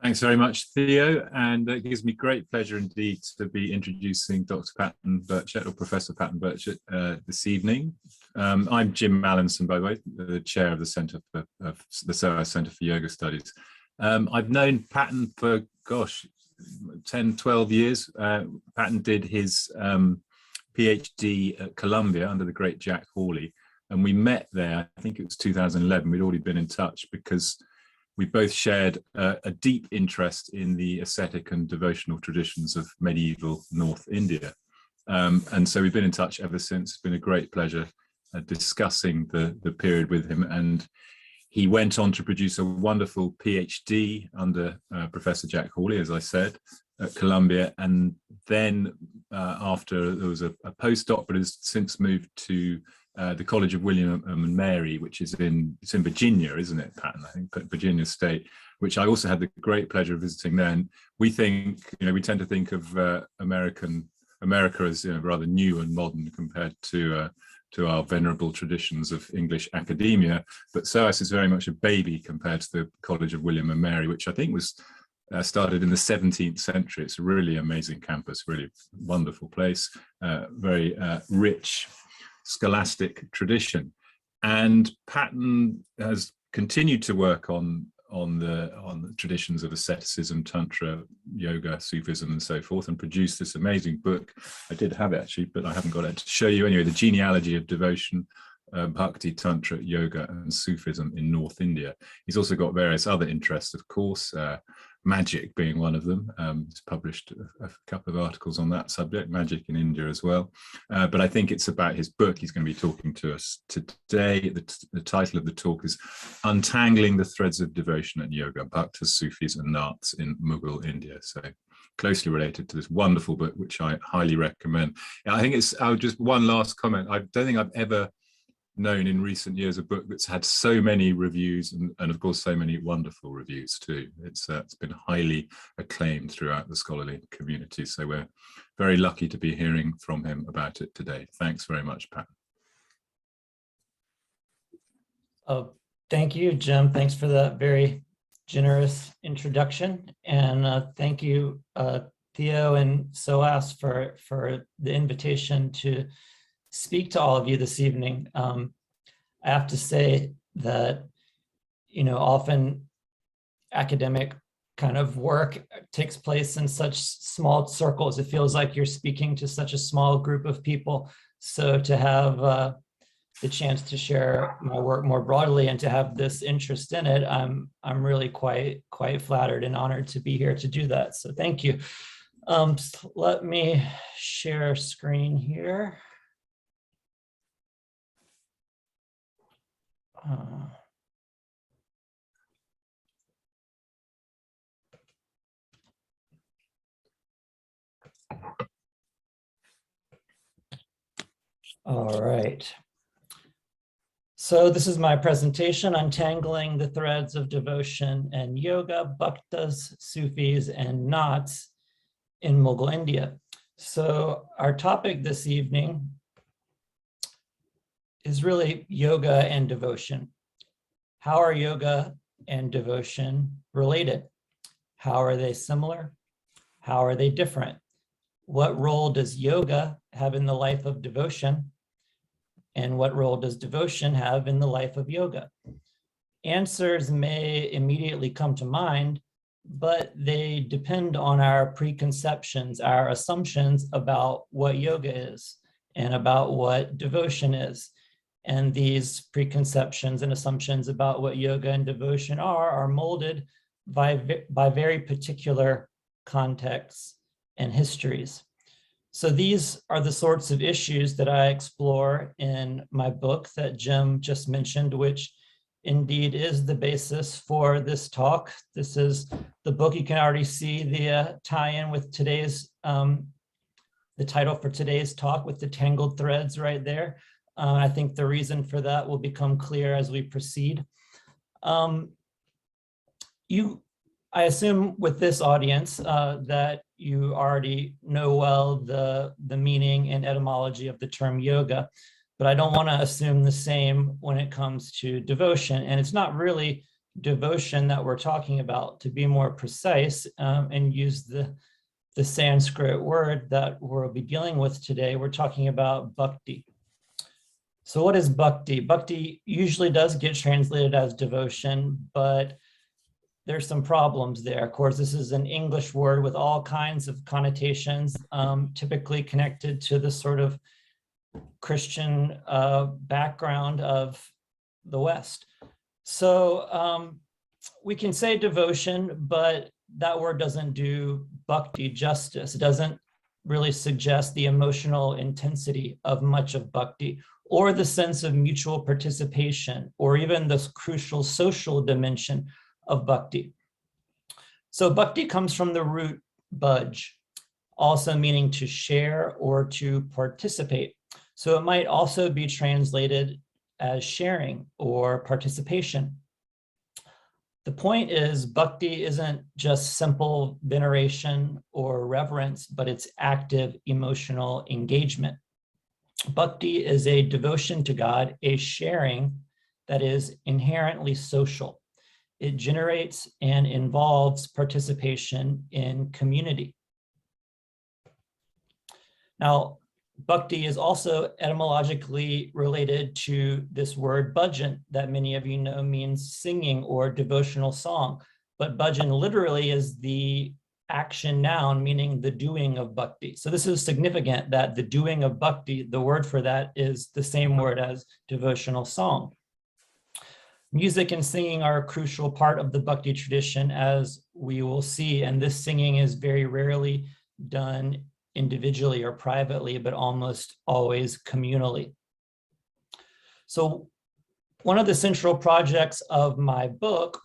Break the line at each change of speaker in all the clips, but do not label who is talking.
Thanks very much, Theo, and it gives me great pleasure indeed to be introducing Dr. Patton Burchett, or Professor Patton Burchett, this evening. I'm Jim Mallinson, by the way, the chair of the Centre of the SOAS Centre for Yoga Studies. I've known Patton for, gosh, 10, 12 years. Patton did his PhD at Columbia under the great Jack Hawley, and we met there, I think it was 2011. We'd already been in touch because we both shared a deep interest in the ascetic and devotional traditions of medieval North India. And so we've been in touch ever since. It's been a great pleasure discussing the period with him. And he went on to produce a wonderful PhD under Professor Jack Hawley, as I said, at Columbia. And then after there was a postdoc, but has since moved to the College of William and Mary, which is it's in Virginia, isn't it, Patton? I think Virginia State, which I also had the great pleasure of visiting there. And we think, we tend to think of America as rather new and modern compared to our venerable traditions of English academia. But SOAS is very much a baby compared to the College of William and Mary, which I think was started in the 17th century. It's a really amazing campus, really wonderful place, very rich scholastic tradition. And Patton has continued to work on the traditions of asceticism, Tantra, yoga, Sufism, and so forth, and produced this amazing book. I did have it actually, but I haven't got it to show you anyway. The Genealogy of Devotion, Bhakti, Tantra, Yoga, and Sufism in North India. He's also got various other interests, of course, magic being one of them. He's published a couple of articles on that subject, magic in India as well. But I think it's about his book he's going to be talking to us today. The title of the talk is Untangling the Threads of Devotion and Yoga, Bhaktas, Sufis and Naths in Mughal India. So closely related to this wonderful book, which I highly recommend. I think just one last comment. I don't think I've ever known in recent years a book that's had so many reviews and of course so many wonderful reviews too. It's been highly acclaimed throughout the scholarly community, so we're very lucky to be hearing from him about it today. Thanks very much, Pat.
Thank you, Jim. Thanks for that very generous introduction, and thank you, Theo and SOAS for the invitation to speak to all of you this evening. I have to say that, often academic kind of work takes place in such small circles. It feels like you're speaking to such a small group of people. So to have the chance to share my work more broadly and to have this interest in it, I'm really quite flattered and honored to be here to do that. So thank you. So let me share screen here. All right. So this is my presentation, Untangling the Threads of Devotion and Yoga, Bhaktas, Sufis, and Naths in Mughal India. So our topic this evening is really yoga and devotion. How are yoga and devotion related? How are they similar? How are they different? What role does yoga have in the life of devotion? And what role does devotion have in the life of yoga? Answers may immediately come to mind, but they depend on our preconceptions, our assumptions about what yoga is and about what devotion is. And these preconceptions and assumptions about what yoga and devotion are molded by very particular contexts and histories. So these are the sorts of issues that I explore in my book that Jim just mentioned, which indeed is the basis for this talk. This is the book. You can already see the tie-in with today's, the title for today's talk with the tangled threads right there. I think the reason for that will become clear as we proceed. I assume with this audience that you already know well the meaning and etymology of the term yoga, but I don't want to assume the same when it comes to devotion. And it's not really devotion that we're talking about. To be more precise and use the Sanskrit word that we'll be dealing with today, we're talking about bhakti. So what is bhakti? Bhakti usually does get translated as devotion, but there's some problems there. Of course, this is an English word with all kinds of connotations, typically connected to the sort of Christian background of the West. So we can say devotion, but that word doesn't do bhakti justice. It doesn't really suggest the emotional intensity of much of bhakti, or the sense of mutual participation, or even this crucial social dimension of bhakti. So bhakti comes from the root bhaj, also meaning to share or to participate. So it might also be translated as sharing or participation. The point is, bhakti isn't just simple veneration or reverence, but it's active emotional engagement. Bhakti is a devotion to God, a sharing that is inherently social. It generates and involves participation in community. Now, bhakti is also etymologically related to this word bhajan that many of you know means singing or devotional song. But bhajan literally is the action noun, meaning the doing of bhakti. So this is significant that the doing of bhakti, the word for that is the same word as devotional song. Music and singing are a crucial part of the bhakti tradition, as we will see, and this singing is very rarely done individually or privately, but almost always communally. So one of the central projects of my book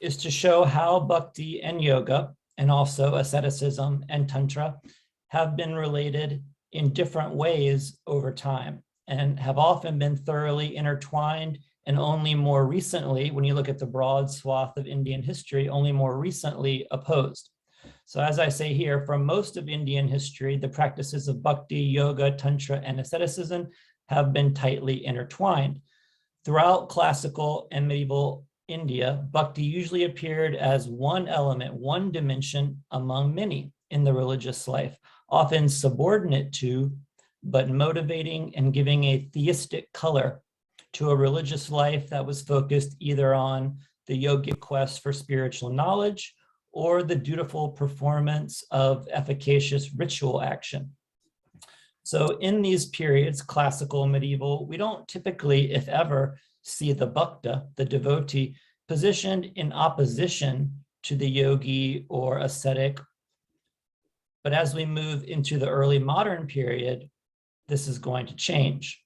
is to show how bhakti and yoga, and also asceticism and tantra, have been related in different ways over time and have often been thoroughly intertwined, and only more recently, when you look at the broad swath of Indian history, only more recently opposed. So as I say here, for most of Indian history, the practices of bhakti, yoga, tantra, and asceticism have been tightly intertwined. Throughout classical and medieval India, bhakti usually appeared as one element, one dimension among many in the religious life, often subordinate to, but motivating and giving a theistic color to a religious life that was focused either on the yogic quest for spiritual knowledge or the dutiful performance of efficacious ritual action. So in these periods, classical, medieval, we don't typically, if ever, see the bhakta, the devotee, positioned in opposition to the yogi or ascetic. But as we move into the early modern period, this is going to change.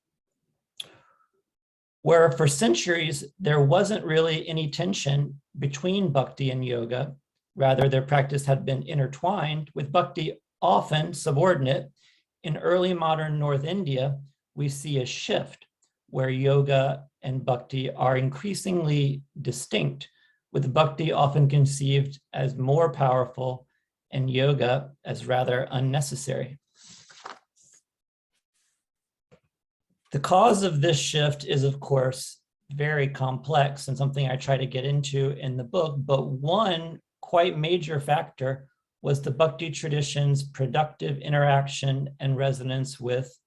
Where for centuries, there wasn't really any tension between bhakti and yoga. Rather, their practice had been intertwined, with bhakti often subordinate. In early modern North India, we see a shift where yoga and bhakti are increasingly distinct, with bhakti often conceived as more powerful and yoga as rather unnecessary. The cause of this shift is, of course, very complex and something I try to get into in the book, but one quite major factor was the bhakti tradition's productive interaction and resonance with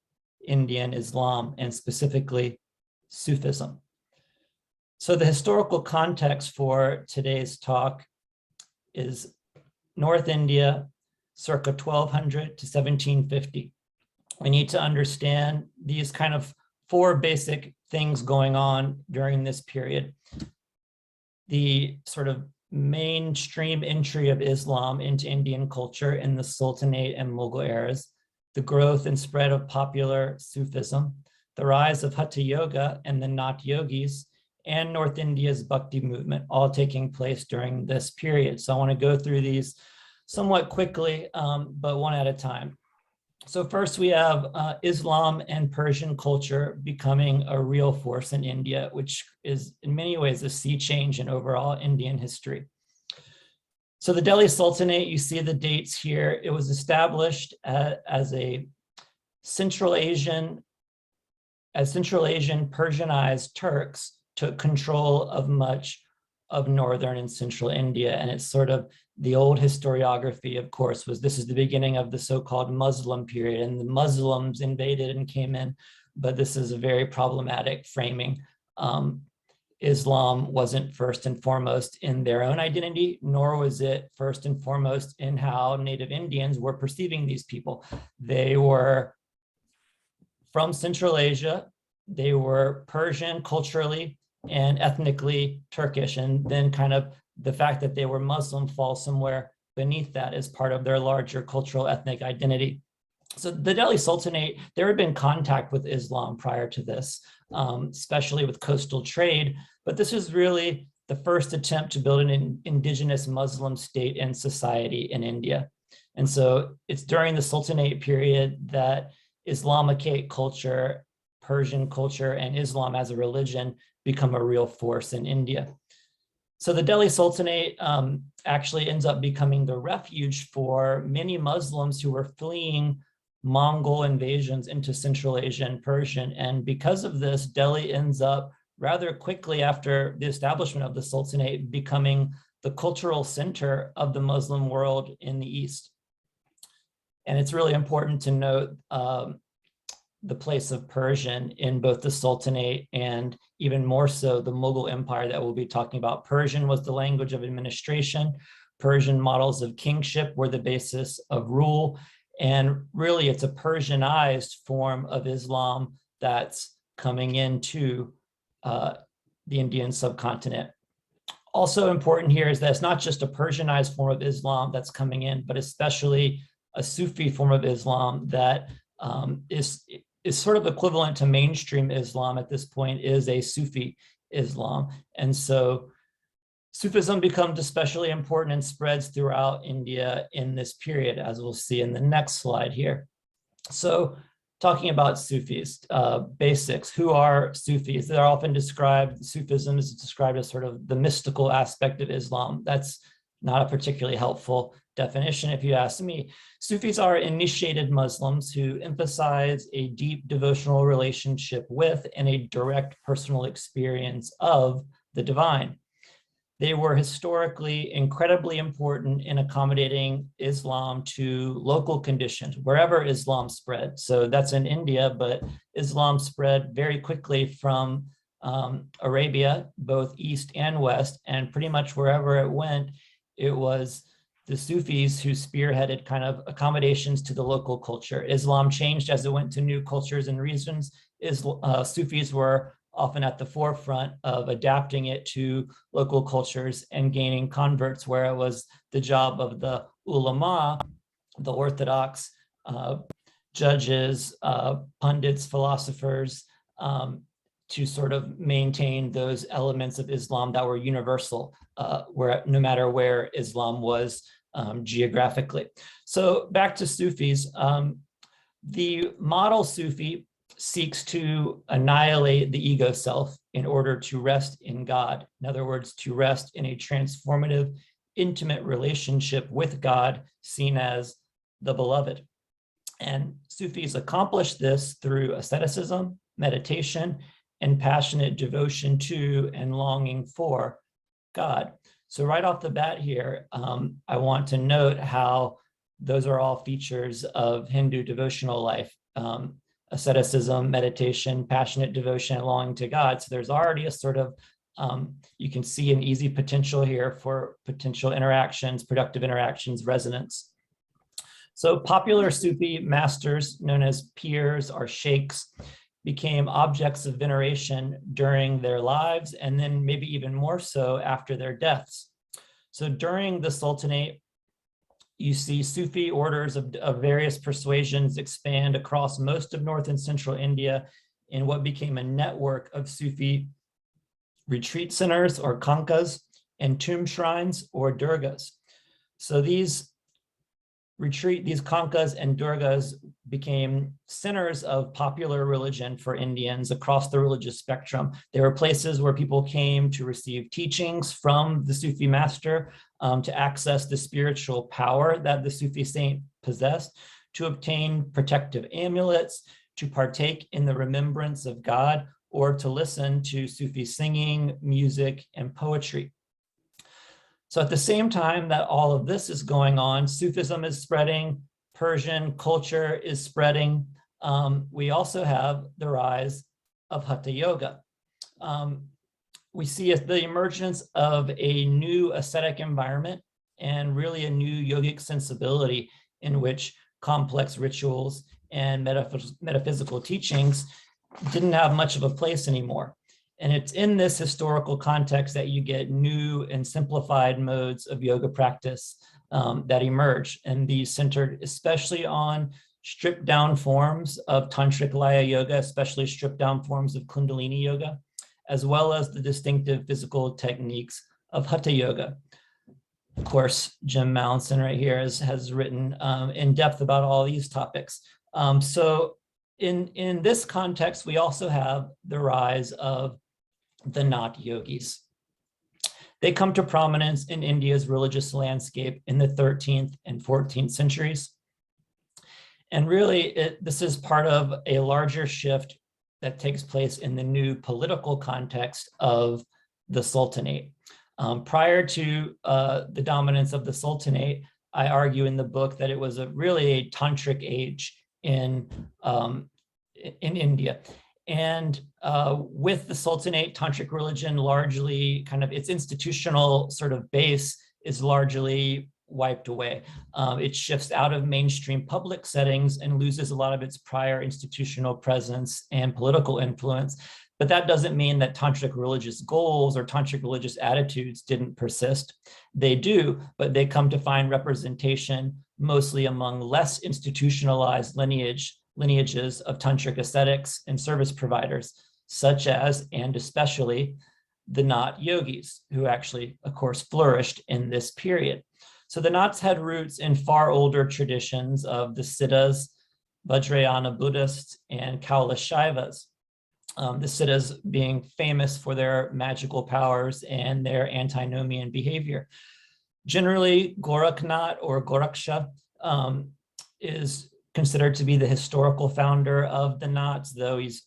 Indian Islam, and specifically Sufism. So the historical context for today's talk is North India, circa 1200 to 1750. We need to understand these kind of four basic things going on during this period. The sort of mainstream entry of Islam into Indian culture in the Sultanate and Mughal eras, the growth and spread of popular Sufism, the rise of Hatha yoga and the Nath yogis, and North India's Bhakti movement, all taking place during this period. So I want to go through these somewhat quickly, but one at a time. So first we have Islam and Persian culture becoming a real force in India, which is in many ways a sea change in overall Indian history. So the Delhi Sultanate, you see the dates here. It was established as Central Asian Persianized Turks took control of much of northern and central India. And it's sort of the old historiography, of course, was this is the beginning of the so-called Muslim period, and the Muslims invaded and came in, but this is a very problematic framing. Islam wasn't first and foremost in their own identity, nor was it first and foremost in how native Indians were perceiving these people. They were from Central Asia, they were Persian culturally and ethnically Turkish, and then kind of the fact that they were Muslim falls somewhere beneath that as part of their larger cultural ethnic identity. So the Delhi Sultanate, there had been contact with Islam prior to this, especially with coastal trade, but this is really the first attempt to build an indigenous Muslim state and society in India. And so it's during the Sultanate period that Islamicate culture, Persian culture, and Islam as a religion become a real force in India. So the Delhi Sultanate actually ends up becoming the refuge for many Muslims who were fleeing Mongol invasions into Central Asia and Persian. And because of this, Delhi ends up rather quickly after the establishment of the Sultanate becoming the cultural center of the Muslim world in the East. And it's really important to note the place of Persian in both the Sultanate and even more so the Mughal Empire that we'll be talking about. Persian was the language of administration. Persian models of kingship were the basis of rule. And really, it's a Persianized form of Islam that's coming into the Indian subcontinent. Also important here is that it's not just a Persianized form of Islam that's coming in, but especially a Sufi form of Islam that is sort of equivalent to mainstream Islam at this point, is a Sufi Islam. And so Sufism becomes especially important and spreads throughout India in this period, as we'll see in the next slide here. So talking about Sufis, basics, who are Sufis? They're often described, Sufism is described as sort of the mystical aspect of Islam. That's not a particularly helpful definition if you ask me. Sufis are initiated Muslims who emphasize a deep devotional relationship with and a direct personal experience of the divine. They were historically incredibly important in accommodating Islam to local conditions, wherever Islam spread. So that's in India, but Islam spread very quickly from Arabia, both east and west, and pretty much wherever it went, it was the Sufis who spearheaded kind of accommodations to the local culture. Islam changed as it went to new cultures and regions. Sufis were often at the forefront of adapting it to local cultures and gaining converts, where it was the job of the ulama, the orthodox judges, pundits, philosophers, to sort of maintain those elements of Islam that were universal, where no matter where Islam was geographically. So back to Sufis, the model Sufi seeks to annihilate the ego self in order to rest in God. In other words, to rest in a transformative, intimate relationship with God, seen as the beloved. And Sufis accomplish this through asceticism, meditation, and passionate devotion to and longing for God. So right off the bat here, I want to note how those are all features of Hindu devotional life. Asceticism, meditation, passionate devotion, and longing to God. So there's already a sort of, you can see an easy potential here for potential interactions, productive interactions, resonance. So popular Sufi masters known as pirs or sheikhs became objects of veneration during their lives, and then maybe even more so after their deaths. So during the Sultanate, you see Sufi orders of various persuasions expand across most of North and Central India in what became a network of Sufi retreat centers or khankas and tomb shrines or durgas. So these khankas and durgas became centers of popular religion for Indians across the religious spectrum. They were places where people came to receive teachings from the Sufi master, to access the spiritual power that the Sufi saint possessed, to obtain protective amulets, to partake in the remembrance of God, or to listen to Sufi singing, music, and poetry. So at the same time that all of this is going on, Sufism is spreading, Persian culture is spreading. We also have the rise of Hatha Yoga. We see the emergence of a new ascetic environment and really a new yogic sensibility in which complex rituals and metaphysical teachings didn't have much of a place anymore. And it's in this historical context that you get new and simplified modes of yoga practice that emerge. And these centered especially on stripped down forms of tantric laya yoga, especially stripped down forms of kundalini yoga, as well as the distinctive physical techniques of Hatha yoga. Of course, Jim Mallinson right here has written in depth about all these topics. So in this context, we also have the rise of the Nath yogis. They come to prominence in India's religious landscape in the 13th and 14th centuries. And really, this is part of a larger shift that takes place in the new political context of the Sultanate. Prior to the dominance of the Sultanate, I argue in the book that it was really a tantric age in India. And with the Sultanate, tantric religion largely its institutional sort of base is largely wiped away. It shifts out of mainstream public settings and loses a lot of its prior institutional presence and political influence. But that doesn't mean that tantric religious goals or tantric religious attitudes didn't persist. They do, but they come to find representation mostly among less institutionalized lineages of tantric ascetics and service providers, such as, and especially, the Nath yogis, who actually, of course, flourished in this period. So the Naths had roots in far older traditions of the Siddhas, Vajrayana Buddhists, and Kaula Shaivas. The Siddhas being famous for their magical powers and their antinomian behavior. Generally, Gorakhnath or Goraksha is considered to be the historical founder of the Naths, though he's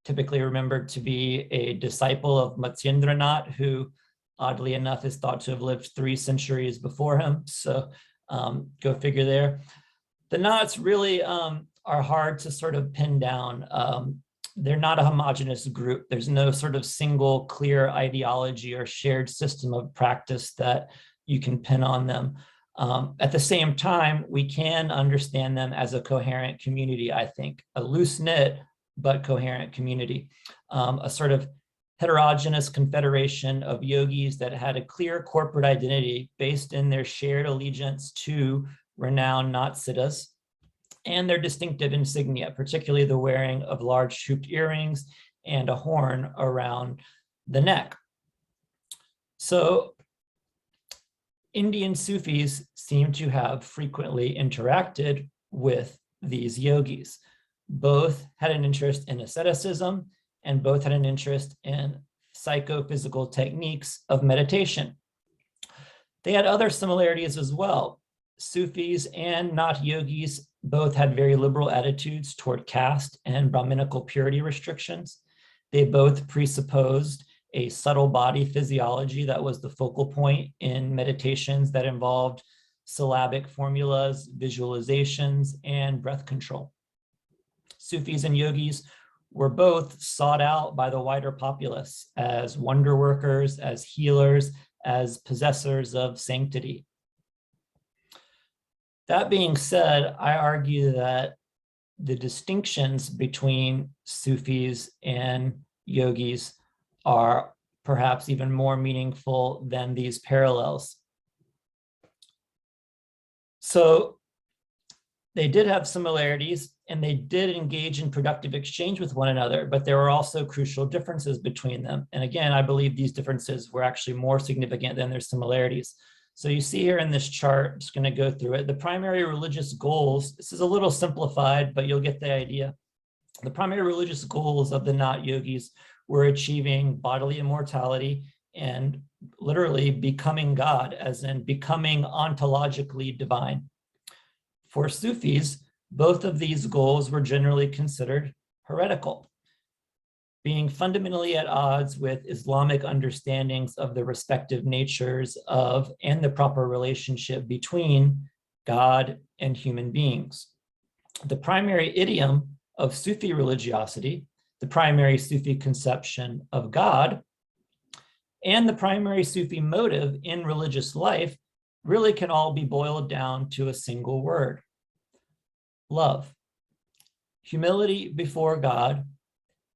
typically remembered to be a disciple of Matsyendranath, who oddly enough is thought to have lived 3 centuries before him. So go figure there. The Naths really are hard to sort of pin down. They're not a homogeneous group. There's no sort of single clear ideology or shared system of practice that you can pin on them. At the same time, we can understand them as a coherent community, I think, a loose-knit but coherent community, a sort of heterogeneous confederation of yogis that had a clear corporate identity based in their shared allegiance to renowned Nath Siddhas and their distinctive insignia, particularly the wearing of large hooped earrings and a horn around the neck. So Indian Sufis seem to have frequently interacted with these yogis. Both had an interest in asceticism and both had an interest in psychophysical techniques of meditation. They had other similarities as well. Sufis and Nath yogis both had very liberal attitudes toward caste and Brahminical purity restrictions. They both presupposed a subtle body physiology that was the focal point in meditations that involved syllabic formulas, visualizations, and breath control. Sufis and yogis were both sought out by the wider populace as wonder workers, as healers, as possessors of sanctity. That being said, I argue that the distinctions between Sufis and yogis are perhaps even more meaningful than these parallels. So they did have similarities and they did engage in productive exchange with one another, but there were also crucial differences between them. And again, I believe these differences were actually more significant than their similarities. So you see here in this chart, I'm just going to go through it. The primary religious goals, this is a little simplified, but you'll get the idea. The primary religious goals of the Nath yogis were achieving bodily immortality and literally becoming God, as in becoming ontologically divine. For Sufis, both of these goals were generally considered heretical. being fundamentally at odds with Islamic understandings of the respective natures of and the proper relationship between God and human beings. The primary idiom of Sufi religiosity, the primary Sufi conception of God, and the primary Sufi motive in religious life really can all be boiled down to a single word: love. Humility before God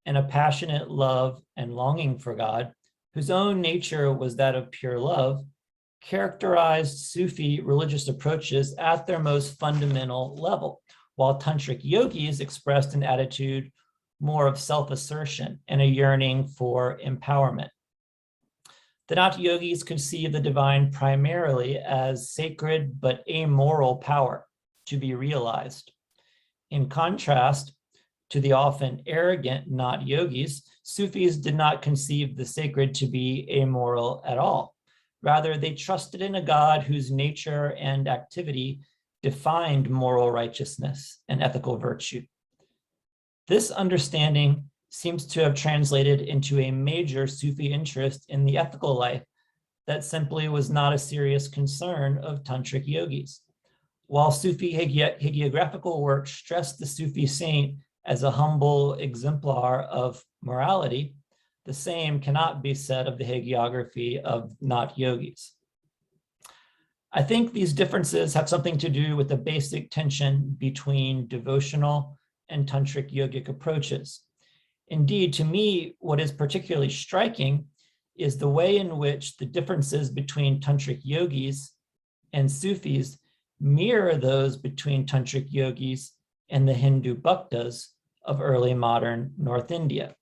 and a passionate love and longing for God, whose own nature was that of pure love, characterized Sufi religious approaches at their most fundamental level, while tantric yogis expressed an attitude more of self-assertion and a yearning for empowerment. The Nath yogis conceive the divine primarily as sacred but amoral power to be realized. In contrast to the often arrogant Nath yogis, Sufis did not conceive the sacred to be amoral at all. Rather, they trusted in a God whose nature and activity defined moral righteousness and ethical virtue. This understanding seems to have translated into a major Sufi interest in the ethical life that simply was not a serious concern of tantric yogis. While Sufi hagiographical works stressed the Sufi saint as a humble exemplar of morality, the same cannot be said of the hagiography of Nath yogis. I think these differences have something to do with the basic tension between devotional and tantric yogic approaches. Indeed, to me, what is particularly striking is the way in which the differences between tantric yogis and Sufis mirror those between tantric yogis and the Hindu Bhaktas of early modern North India.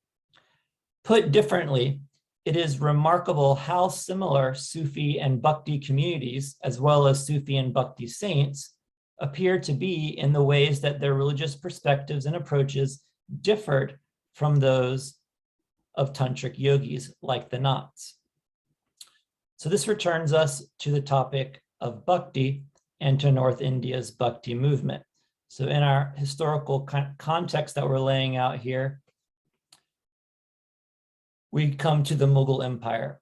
Put differently, it is remarkable how similar Sufi and Bhakti communities, as well as Sufi and Bhakti saints, appear to be in the ways that their religious perspectives and approaches differed from those of tantric yogis like the Naths. So this returns us to the topic of Bhakti and to North India's Bhakti movement. So in our historical context that we're laying out here, we come to the Mughal Empire.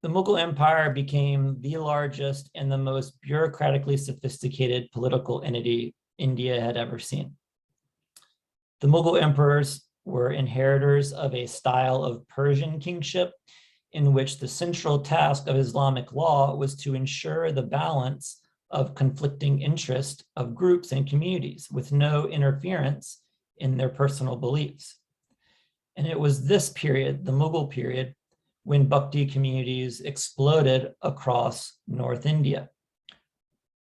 The Mughal Empire became the largest and the most bureaucratically sophisticated political entity India had ever seen. The Mughal emperors were inheritors of a style of Persian kingship in which the central task of Islamic law was to ensure the balance of conflicting interest of groups and communities with no interference in their personal beliefs. And it was this period, the Mughal period, when Bhakti communities exploded across North India.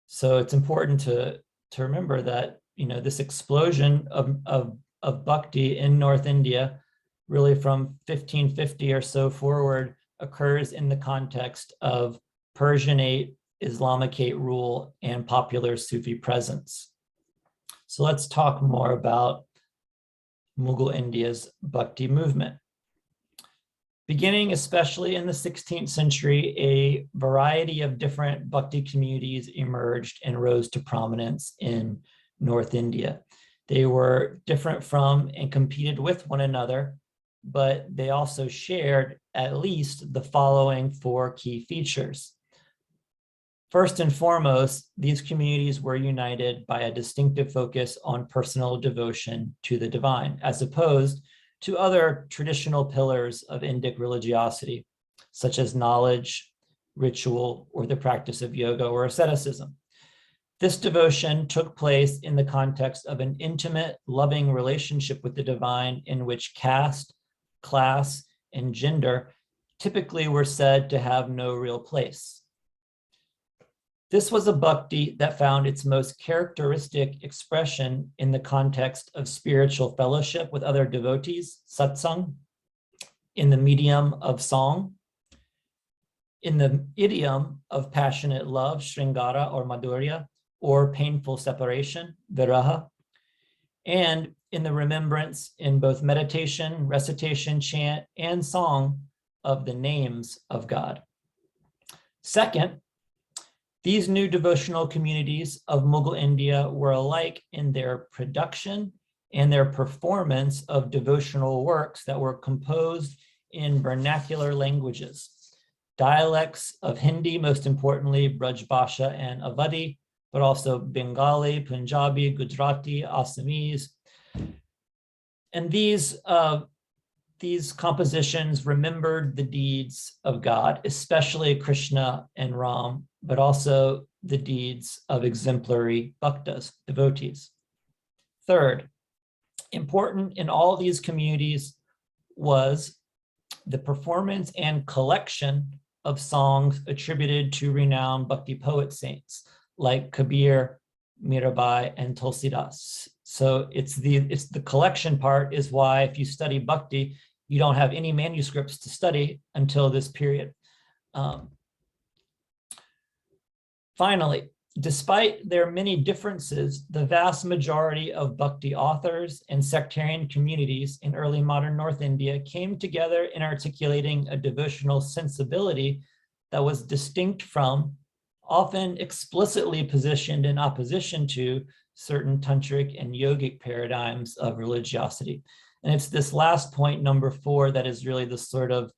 So it's important to remember that, this explosion of Bhakti in North India, really from 1550 or so forward, occurs in the context of Persianate, Islamicate rule and popular Sufi presence. So let's talk more about Mughal India's Bhakti movement. Beginning especially in the 16th century, a variety of different Bhakti communities emerged and rose to prominence in North India. They were different from and competed with one another, but they also shared at least the following four key features. First and foremost, these communities were united by a distinctive focus on personal devotion to the divine, as opposed to other traditional pillars of Indic religiosity, such as knowledge, ritual, or the practice of yoga or asceticism. This devotion took place in the context of an intimate, loving relationship with the divine in which caste, class, and gender typically were said to have no real place. This was a bhakti that found its most characteristic expression in the context of spiritual fellowship with other devotees, satsang, in the medium of song, in the idiom of passionate love, sringara or madhurya, or painful separation, viraha, and in the remembrance in both meditation, recitation, chant, and song of the names of God. Second, these new devotional communities of Mughal India were alike in their production and their performance of devotional works that were composed in vernacular languages, dialects of Hindi, most importantly, Braj Bhasha and Awadhi, but also Bengali, Punjabi, Gujarati, Assamese. And these compositions remembered the deeds of God, especially Krishna and Ram, but also the deeds of exemplary Bhaktas, devotees. Third, important in all these communities was the performance and collection of songs attributed to renowned Bhakti poet saints like Kabir, Mirabai, and Tulsidas. So it's the collection part is why if you study Bhakti, you don't have any manuscripts to study until this period. Finally, despite their many differences, the vast majority of Bhakti authors and sectarian communities in early modern North India came together in articulating a devotional sensibility that was distinct from, often explicitly positioned in opposition to, certain tantric and yogic paradigms of religiosity. And it's this last point, number 4, that is really the sort of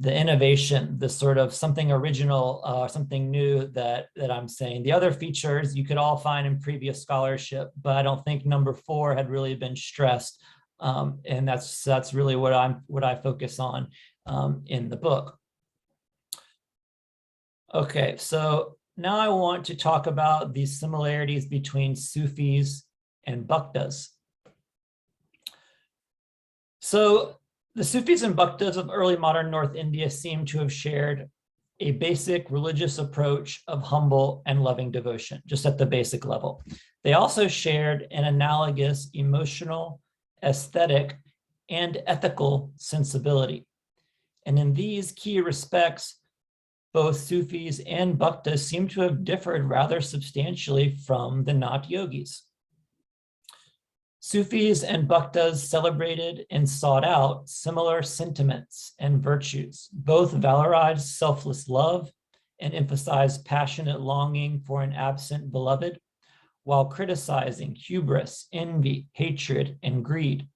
the innovation, the sort of something original, something new that I'm saying. The other features you could all find in previous scholarship, but I don't think number 4 had really been stressed. And that's really what I focus on in the book. Okay, so now I want to talk about the similarities between Sufis and Bhaktas. So the Sufis and Bhaktas of early modern North India seem to have shared a basic religious approach of humble and loving devotion, just at the basic level. They also shared an analogous emotional, aesthetic, and ethical sensibility. And in these key respects, both Sufis and Bhaktas seem to have differed rather substantially from the not yogis. Sufis and Bhaktas celebrated and sought out similar sentiments and virtues. Both valorized selfless love and emphasized passionate longing for an absent beloved, while criticizing hubris, envy, hatred, and greed.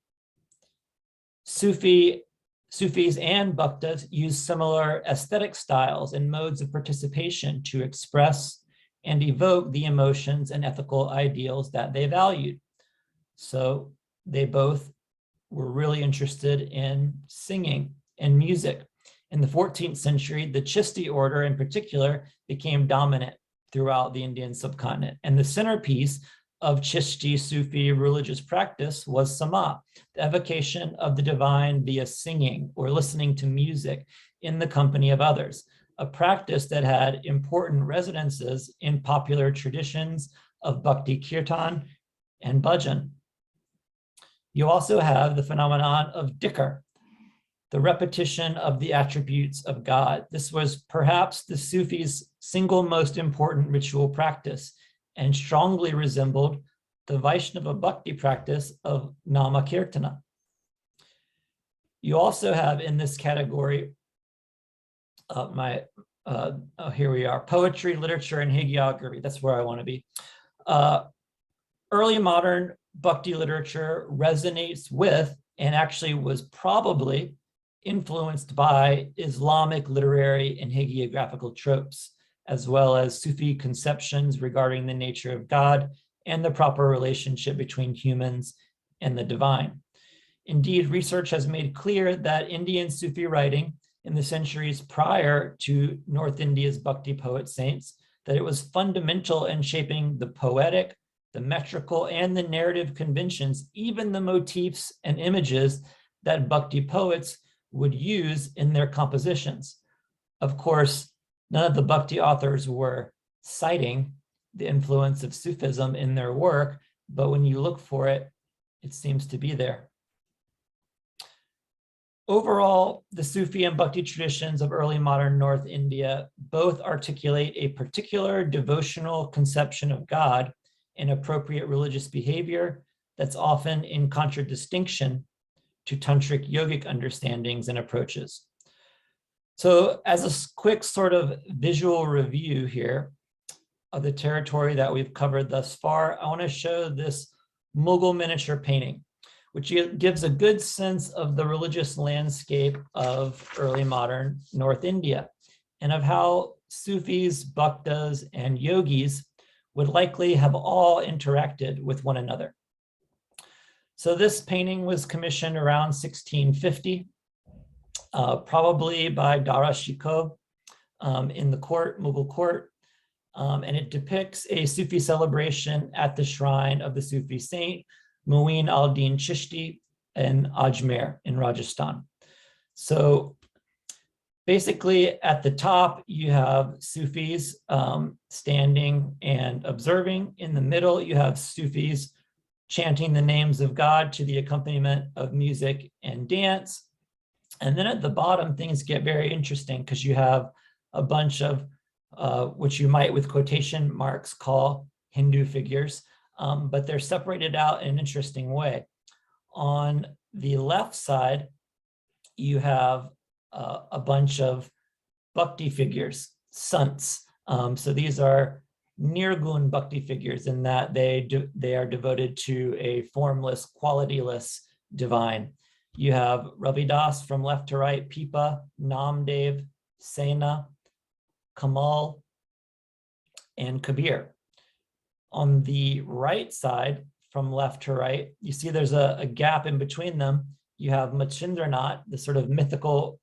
Sufis and Bhaktas use similar aesthetic styles and modes of participation to express and evoke the emotions and ethical ideals that they valued. So they both were really interested in singing and music. In the 14th century, the Chisti order in particular became dominant throughout the Indian subcontinent. And the centerpiece of Chisti Sufi religious practice was Sama, the evocation of the divine via singing or listening to music in the company of others, a practice that had important resonances in popular traditions of Bhakti Kirtan and Bhajan. You also have the phenomenon of dhikr, the repetition of the attributes of God. This was perhaps the Sufis' single most important ritual practice and strongly resembled the Vaishnava Bhakti practice of Nama Kirtana. You also have in this category, here we are, poetry, literature, and hagiography. That's where I want to be. Early modern Bhakti literature resonates with, and actually was probably influenced by, Islamic literary and hagiographical tropes, as well as Sufi conceptions regarding the nature of God and the proper relationship between humans and the divine. Indeed, research has made clear that Indian Sufi writing in the centuries prior to North India's Bhakti poet saints, that it was fundamental in shaping the poetic, the metrical, and the narrative conventions, even the motifs and images that Bhakti poets would use in their compositions. Of course, none of the Bhakti authors were citing the influence of Sufism in their work, but when you look for it, it seems to be there. Overall, the Sufi and Bhakti traditions of early modern North India both articulate a particular devotional conception of God and appropriate religious behavior that's often in contradistinction to tantric yogic understandings and approaches. So as a quick sort of visual review here of the territory that we've covered thus far, I want to show this Mughal miniature painting, which gives a good sense of the religious landscape of early modern North India and of how Sufis, Bhaktas, and yogis would likely have all interacted with one another. So this painting was commissioned around 1650, probably by Dara Shikoh in the court, Mughal court. And it depicts a Sufi celebration at the shrine of the Sufi saint, Muin al-Din Chishti in Ajmer in Rajasthan. So basically at the top, you have Sufis standing and observing. In the middle, you have Sufis chanting the names of God to the accompaniment of music and dance. And then at the bottom, things get very interesting because you have a bunch of which you might with quotation marks call Hindu figures, but they're separated out in an interesting way. On the left side, you have a bunch of Bhakti figures, sants. So these are Nirgun Bhakti figures in that they are devoted to a formless, qualityless divine. You have Ravidas from left to right, Pipa, Namdev, Sena, Kamal, and Kabir. On the right side, from left to right, you see there's a gap in between them. You have Matsyendranath, the sort of mythical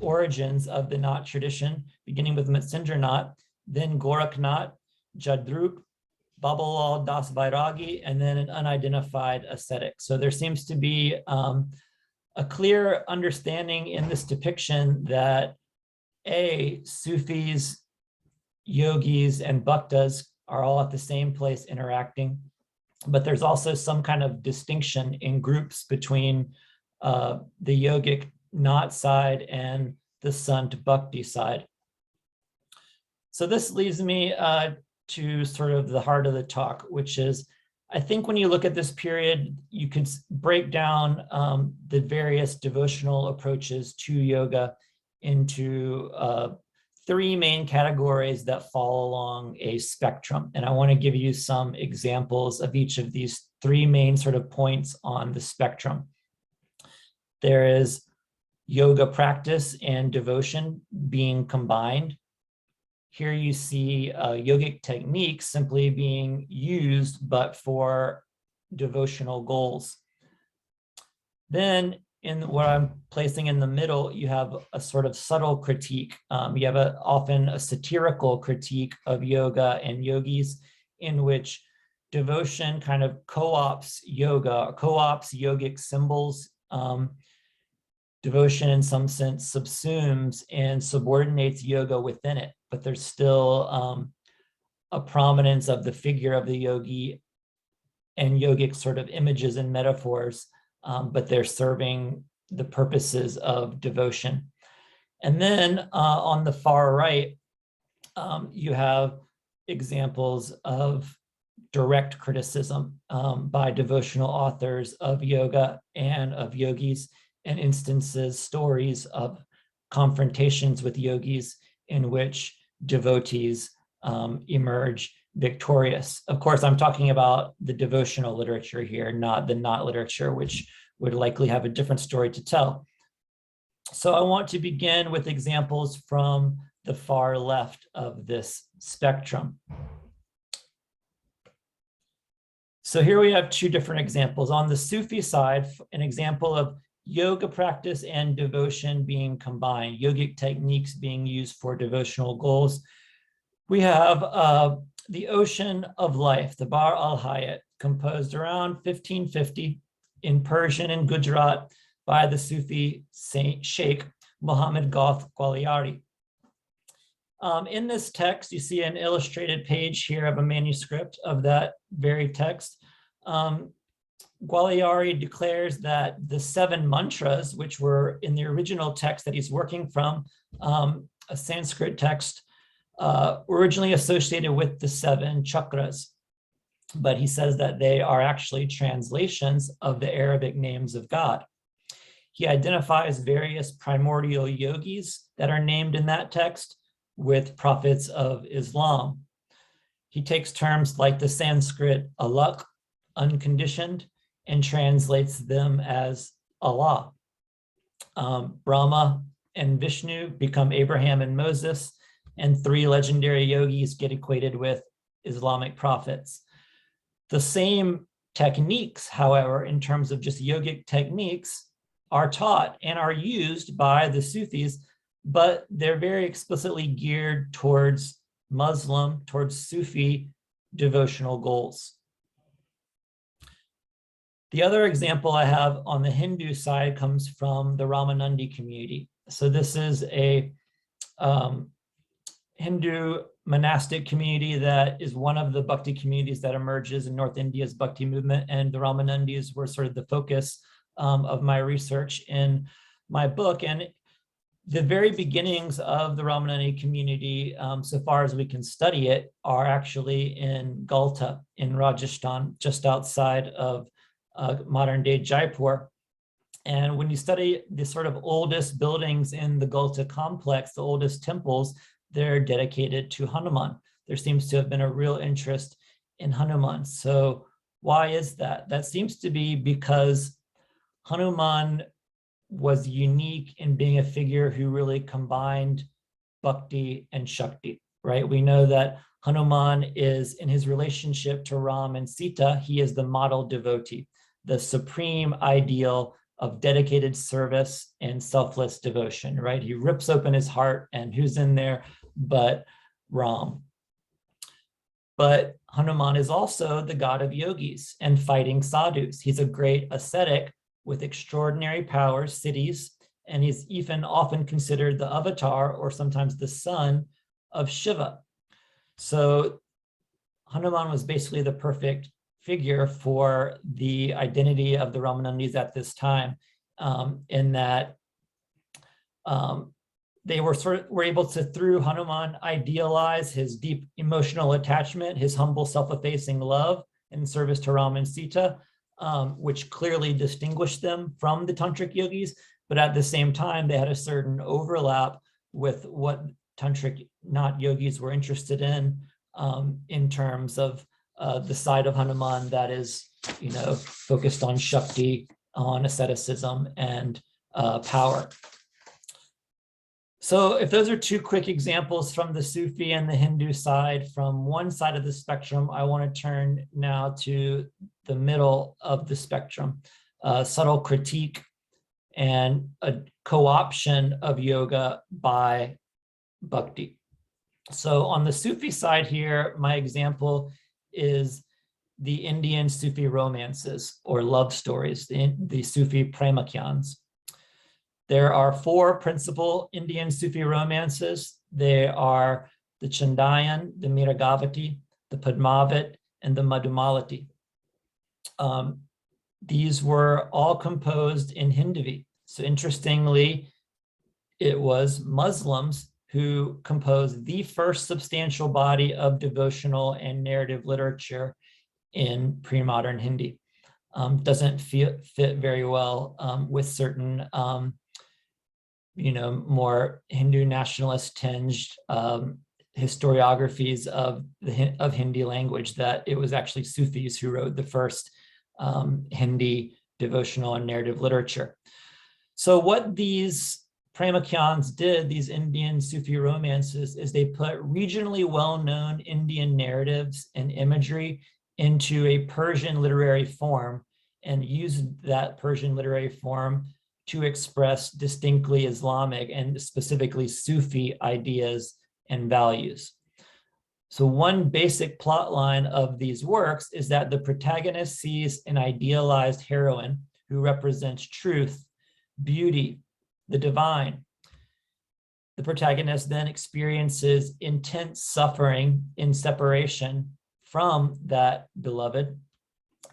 origins of the Nath tradition, beginning with Matsyendranath, then Gorakhnath, Jadrup, Babalal Das Vairagi, and then an unidentified ascetic. So there seems to be a clear understanding in this depiction that Sufis, yogis, and Bhaktas are all at the same place interacting, but there's also some kind of distinction in groups between the yogic Nath side and the Sant Bhakti side. So this leads me to sort of the heart of the talk, which is, I think when you look at this period, you could break down the various devotional approaches to yoga into three main categories that fall along a spectrum. And I want to give you some examples of each of these three main sort of points on the spectrum. There is yoga practice and devotion being combined. Here you see yogic techniques simply being used, but for devotional goals. Then in what I'm placing in the middle, you have a sort of subtle critique. You have often a satirical critique of yoga and yogis, in which devotion kind of co-ops yoga, co-ops yogic symbols. Devotion in some sense subsumes and subordinates yoga within it, but there's still a prominence of the figure of the yogi and yogic sort of images and metaphors, but they're serving the purposes of devotion. And then on the far right, you have examples of direct criticism by devotional authors of yoga and of yogis, and instances, stories of confrontations with yogis in which devotees emerge victorious. Of course, I'm talking about the devotional literature here, not the Nath literature, which would likely have a different story to tell. So I want to begin with examples from the far left of this spectrum. So here we have two different examples. On the Sufi side, an example of yoga practice and devotion being combined, yogic techniques being used for devotional goals. We have the Ocean of Life, the Bahr al-Hayat, composed around 1550 in Persian and Gujarat by the Sufi saint Sheikh Muhammad Gauth Gwaliari. In this text, you see an illustrated page here of a manuscript of that very text. Gwaliari declares that the 7 mantras, which were in the original text that he's working from, a Sanskrit text, originally associated with the 7 chakras, but he says that they are actually translations of the Arabic names of God. He identifies various primordial yogis that are named in that text with prophets of Islam. He takes terms like the Sanskrit alak, unconditioned, and translates them as Allah. Brahma and Vishnu become Abraham and Moses, and 3 legendary yogis get equated with Islamic prophets. The same techniques, however, in terms of just yogic techniques, are taught and are used by the Sufis, but they're very explicitly geared towards Muslim, towards Sufi devotional goals. The other example I have on the Hindu side comes from the Ramanandi community. So this is a Hindu monastic community that is one of the Bhakti communities that emerges in North India's Bhakti movement, and the Ramanandis were sort of the focus of my research in my book. And the very beginnings of the Ramanandi community, so far as we can study it, are actually in Galta in Rajasthan, just outside of modern day Jaipur. And when you study the sort of oldest buildings in the Galta complex, the oldest temples, they're dedicated to Hanuman. There seems to have been a real interest in Hanuman. So why is that? That seems to be because Hanuman was unique in being a figure who really combined Bhakti and Shakti, right? We know that Hanuman is, in his relationship to Ram and Sita, he is the model devotee, the supreme ideal of dedicated service and selfless devotion, right? He rips open his heart, and who's in there but Ram? But Hanuman is also the god of yogis and fighting sadhus. He's a great ascetic with extraordinary powers, siddhis, and he's even often considered the avatar, or sometimes the son, of Shiva. So Hanuman was basically the perfect figure for the identity of the Ramanandis at this time, in that they were able to, through Hanuman, idealize his deep emotional attachment, his humble self-effacing love and service to Ram and Sita, which clearly distinguished them from the tantric yogis. But at the same time, they had a certain overlap with what tantric not yogis were interested in terms of the side of Hanuman that is, focused on Shakti, on asceticism, and power. So if those are 2 quick examples from the Sufi and the Hindu side, from one side of the spectrum, I want to turn now to the middle of the spectrum, subtle critique and a co-option of yoga by Bhakti. So on the Sufi side here, my example is the Indian Sufi romances, or love stories, the Sufi Premakyans. There are 4 principal Indian Sufi romances. They are the Chandayan, the Miragavati, the Padmavat, and the Madhumalati. These were all composed in Hindu. So interestingly, it was Muslims who composed the first substantial body of devotional and narrative literature in pre-modern Hindi. Doesn't fit very well with certain more Hindu nationalist tinged historiographies of Hindi language, that it was actually Sufis who wrote the first Hindi devotional and narrative literature. So what these Premakyans did, these Indian Sufi romances, is they put regionally well-known Indian narratives and imagery into a Persian literary form, and used that Persian literary form to express distinctly Islamic and specifically Sufi ideas and values. So one basic plot line of these works is that the protagonist sees an idealized heroine who represents truth, beauty, the divine. The protagonist then experiences intense suffering in separation from that beloved,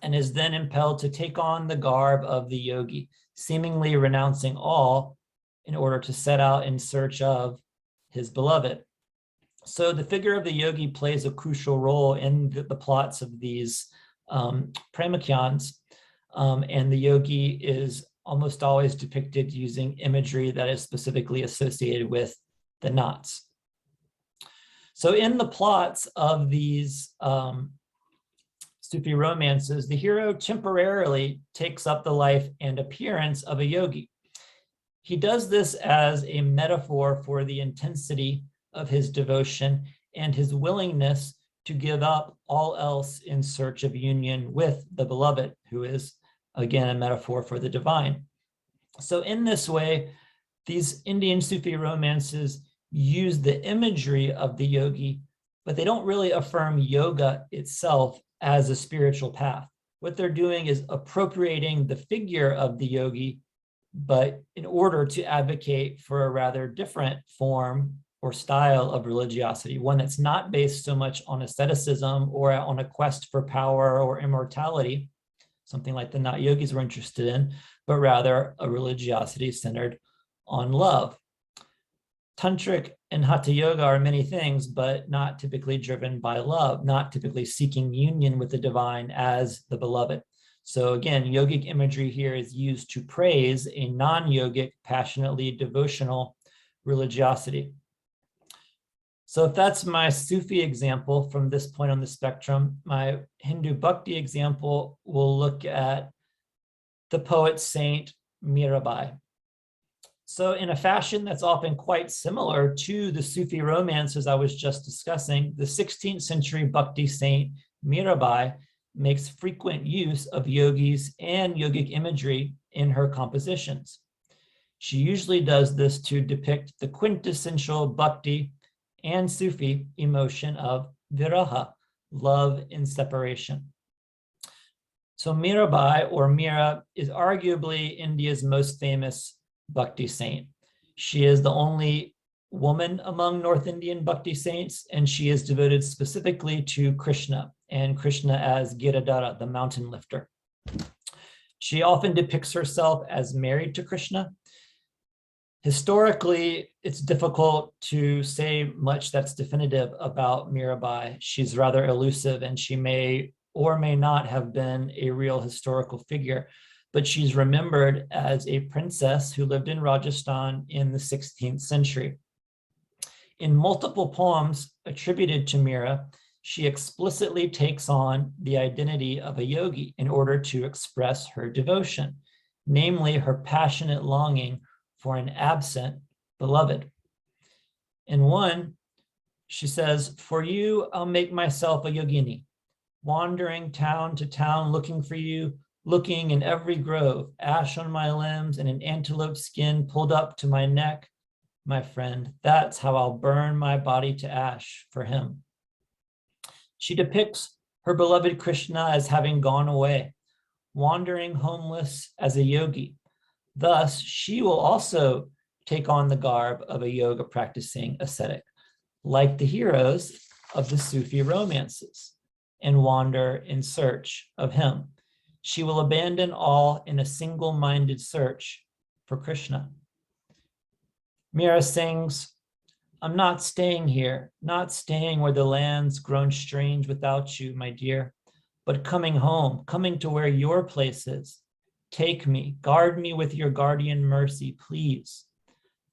and is then impelled to take on the garb of the yogi, seemingly renouncing all in order to set out in search of his beloved. So the figure of the yogi plays a crucial role in the plots of these Premakyans, and the yogi is almost always depicted using imagery that is specifically associated with the Naths. So in the plots of these Sufi Romances, the hero temporarily takes up the life and appearance of a yogi. He does this as a metaphor for the intensity of his devotion and his willingness to give up all else in search of union with the beloved, who is, again, a metaphor for the divine. So in this way, these Indian Sufi romances use the imagery of the yogi, but they don't really affirm yoga itself as a spiritual path. What they're doing is appropriating the figure of the yogi, but in order to advocate for a rather different form or style of religiosity, one that's not based so much on asceticism or on a quest for power or immortality, something like the Nath yogis were interested in, but rather a religiosity centered on love. Tantric and Hatha yoga are many things, but not typically driven by love, not typically seeking union with the divine as the beloved. So again, yogic imagery here is used to praise a non-yogic, passionately devotional religiosity. So if that's my Sufi example from this point on the spectrum, my Hindu Bhakti example will look at the poet saint Mirabai. So in a fashion that's often quite similar to the Sufi romances I was just discussing, the 16th century Bhakti saint Mirabai makes frequent use of yogis and yogic imagery in her compositions. She usually does this to depict the quintessential Bhakti and Sufi emotion of viraha, love in separation. So Mirabai, or Mira, is arguably India's most famous Bhakti saint. She is the only woman among North Indian Bhakti saints, and she is devoted specifically to Krishna, and Krishna as Giridhara, the mountain lifter. She often depicts herself as married to Krishna. Historically, it's difficult to say much that's definitive about Mirabai. She's rather elusive, and she may or may not have been a real historical figure, but she's remembered as a princess who lived in Rajasthan in the 16th century. In multiple poems attributed to Mira, she explicitly takes on the identity of a yogi in order to express her devotion, namely her passionate longing for an absent beloved. In one, she says, "For you, I'll make myself a yogini, wandering town to town looking for you, looking in every grove, ash on my limbs and an antelope skin pulled up to my neck. My friend, that's how I'll burn my body to ash for him." She depicts her beloved Krishna as having gone away, wandering homeless as a yogi. Thus, she will also take on the garb of a yoga practicing ascetic, like the heroes of the Sufi romances, and wander in search of him. She will abandon all in a single-minded search for Krishna. Mira sings, "I'm not staying here, not staying where the land's grown strange without you, my dear, but coming home, coming to where your place is. Take me, guard me with your guardian mercy, please.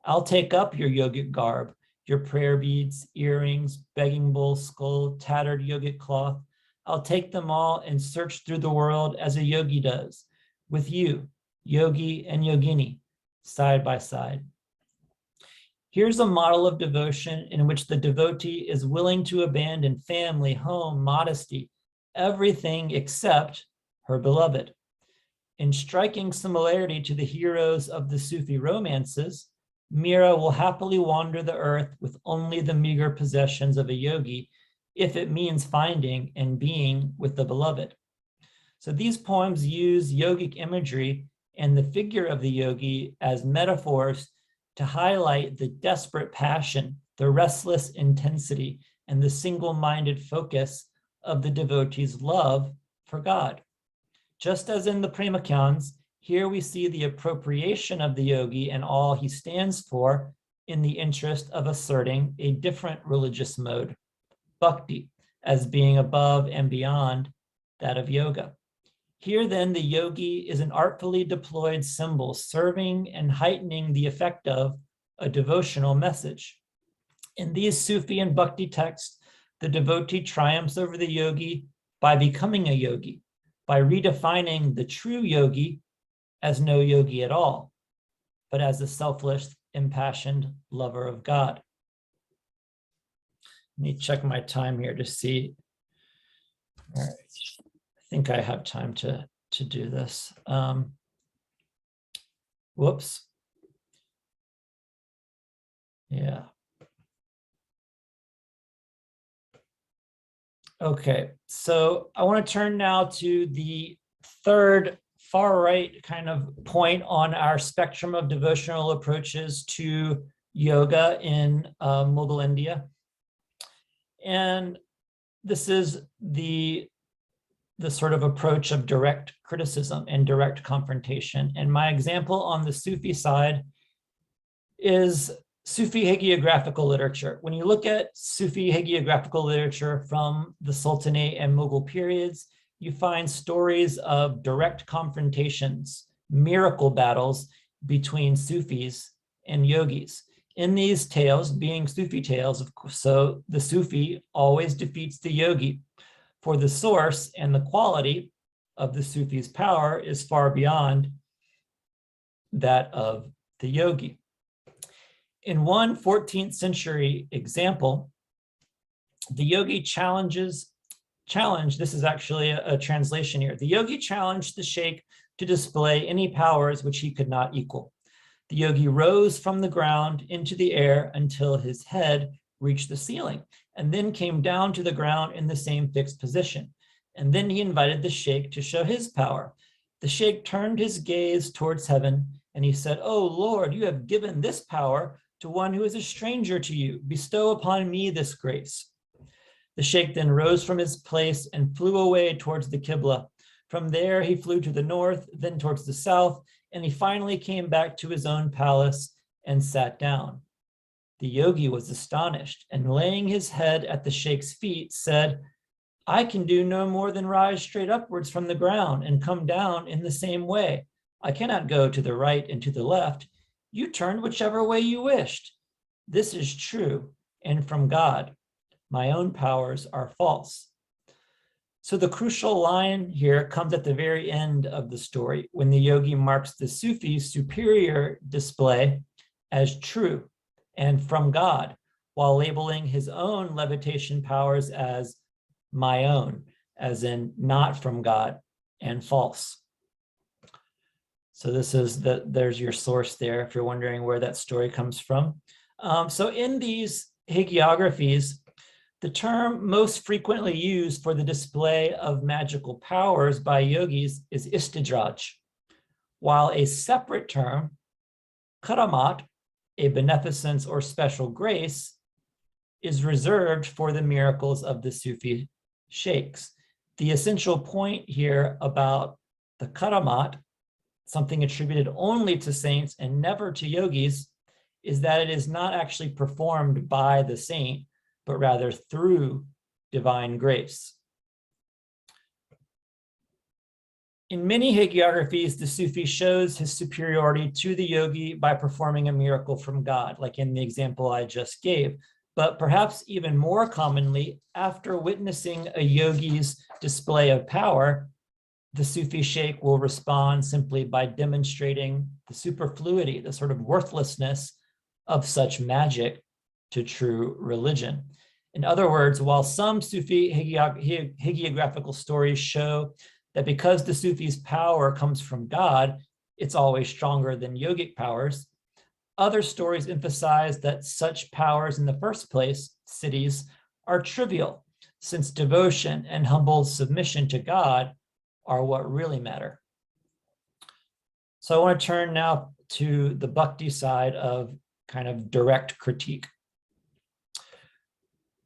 I'll take up your yogic garb, your prayer beads, earrings, begging bowl skull, tattered yogic cloth. I'll take them all and search through the world as a yogi does, with you, yogi and yogini, side by side." Here's a model of devotion in which the devotee is willing to abandon family, home, modesty, everything except her beloved. In striking similarity to the heroes of the Sufi romances, Mira will happily wander the earth with only the meager possessions of a yogi, if it means finding and being with the beloved. So these poems use yogic imagery and the figure of the yogi as metaphors to highlight the desperate passion, the restless intensity, and the single-minded focus of the devotee's love for God. Just as in the Premakyans, here we see the appropriation of the yogi and all he stands for in the interest of asserting a different religious mode, Bhakti, as being above and beyond that of yoga. Here then, the yogi is an artfully deployed symbol serving and heightening the effect of a devotional message. In these Sufi and Bhakti texts, the devotee triumphs over the yogi by becoming a yogi, by redefining the true yogi as no yogi at all, but as a selfless, impassioned lover of God. Let me check my time here to see. All right. I think I have time to do this. Whoops. Yeah. Okay, so I want to turn now to the third far right kind of point on our spectrum of devotional approaches to yoga in Mughal India. And this is the sort of approach of direct criticism and direct confrontation. And my example on the Sufi side is Sufi hagiographical literature. When you look at Sufi hagiographical literature from the Sultanate and Mughal periods, you find stories of direct confrontations, miracle battles between Sufis and yogis. In these tales, being Sufi tales, of course, so the Sufi always defeats the yogi, for the source and the quality of the Sufi's power is far beyond that of the yogi. In one 14th century example, the yogi challenged, this is actually a translation here, the yogi challenged the sheikh to display any powers which he could not equal. The yogi rose from the ground into the air until his head reached the ceiling, and then came down to the ground in the same fixed position. And then he invited the sheikh to show his power. The sheikh turned his gaze towards heaven, and he said, "Oh Lord, you have given this power to one who is a stranger to you. Bestow upon me this grace." The sheikh then rose from his place and flew away towards the Qibla. From there, he flew to the north, then towards the south, and he finally came back to his own palace and sat down. The yogi was astonished, and laying his head at the sheikh's feet, said, "I can do no more than rise straight upwards from the ground and come down in the same way. I cannot go to the right and to the left. You turned whichever way you wished. This is true and from God. My own powers are false." So the crucial line here comes at the very end of the story, when the yogi marks the Sufi's superior display as true and from God, while labeling his own levitation powers as my own, as in not from God and false. So this is there's your source there, if you're wondering where that story comes from. So in these hagiographies, the term most frequently used for the display of magical powers by yogis is istidraj, while a separate term, karamat, a beneficence or special grace, is reserved for the miracles of the Sufi sheikhs. The essential point here about the karamat, something attributed only to saints and never to yogis, is that it is not actually performed by the saint, but rather through divine grace. In many hagiographies, the Sufi shows his superiority to the yogi by performing a miracle from God, like in the example I just gave. But perhaps even more commonly, after witnessing a yogi's display of power, the Sufi sheikh will respond simply by demonstrating the superfluity, the sort of worthlessness of such magic to true religion. In other words, while some Sufi hagiographical stories show that because the Sufi's power comes from God, it's always stronger than yogic powers, other stories emphasize that such powers in the first place, siddhis, are trivial, since devotion and humble submission to God are what really matter. So I want to turn now to the Bhakti side of kind of direct critique.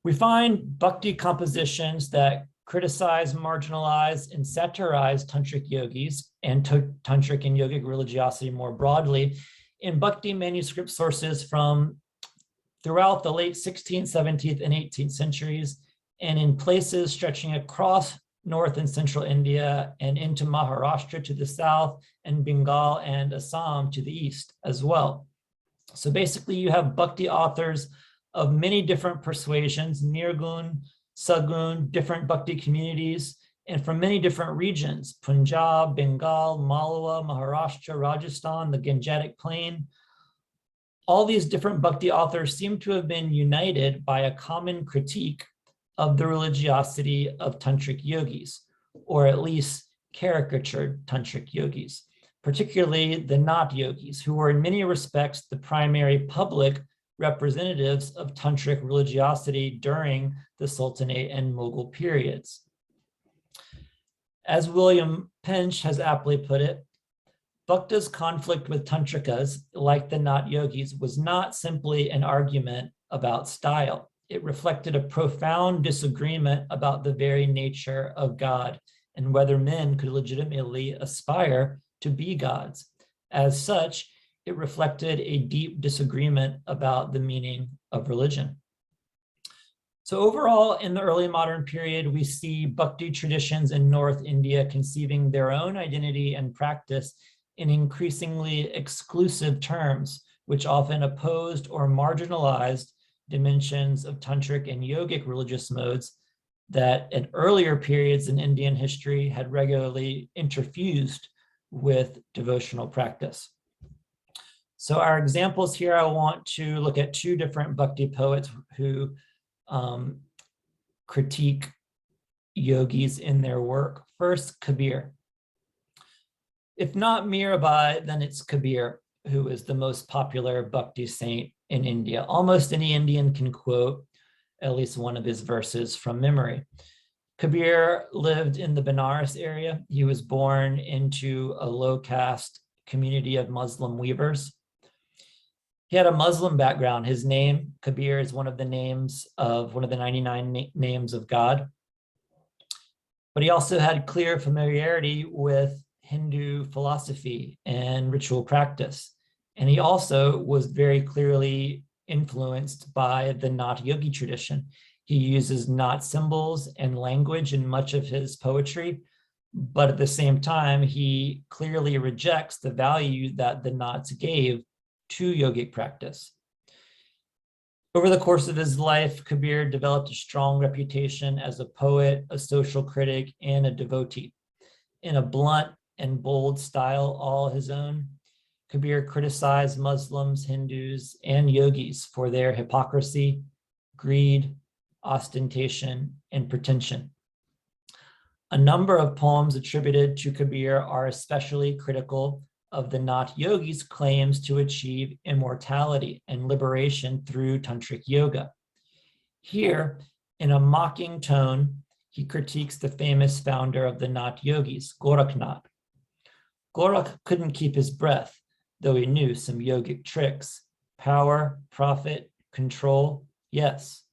We find Bhakti compositions that criticize, marginalize, and satirize tantric yogis and tantric and yogic religiosity more broadly in Bhakti manuscript sources from throughout the late 16th, 17th, and 18th centuries, and in places stretching across North and Central India and into Maharashtra to the south, and Bengal and Assam to the east as well. So basically you have Bhakti authors of many different persuasions, Nirgun, Sagun, different Bhakti communities, and from many different regions: Punjab, Bengal, Malwa, Maharashtra, Rajasthan, the Gangetic Plain. All these different Bhakti authors seem to have been united by a common critique of the religiosity of tantric yogis, or at least caricatured tantric yogis, particularly the Nath yogis, who were in many respects the primary public representatives of tantric religiosity during the Sultanate and Mughal periods. As William Pench has aptly put it, Bhakta's conflict with tantrikas, like the Nath yogis, was not simply an argument about style. It reflected a profound disagreement about the very nature of God and whether men could legitimately aspire to be gods. As such, it reflected a deep disagreement about the meaning of religion. So overall, in the early modern period, we see Bhakti traditions in North India conceiving their own identity and practice in increasingly exclusive terms, which often opposed or marginalized dimensions of tantric and yogic religious modes that at earlier periods in Indian history had regularly interfused with devotional practice. So our examples here, I want to look at two different Bhakti poets who critique yogis in their work. First, Kabir. If not Mirabai, then it's Kabir, who is the most popular Bhakti saint in India. Almost any Indian can quote at least one of his verses from memory. Kabir lived in the Benares area. He was born into a low-caste community of Muslim weavers. He had a Muslim background. His name, Kabir, is one of the names of one of the 99 names of God. But he also had clear familiarity with Hindu philosophy and ritual practice. And he also was very clearly influenced by the Nath yogi tradition. He uses Nath symbols and language in much of his poetry, but at the same time, he clearly rejects the value that the Naths gave to yogic practice. Over the course of his life, Kabir developed a strong reputation as a poet, a social critic, and a devotee. In a blunt and bold style all his own, Kabir criticized Muslims, Hindus, and yogis for their hypocrisy, greed, ostentation, and pretension. A number of poems attributed to Kabir are especially critical of the Nath yogis' claims to achieve immortality and liberation through tantric yoga. Here, in a mocking tone, he critiques the famous founder of the Nath yogis, Gorakhnath. Gorakh couldn't keep his breath, though he knew some yogic tricks: power, profit, control, yes,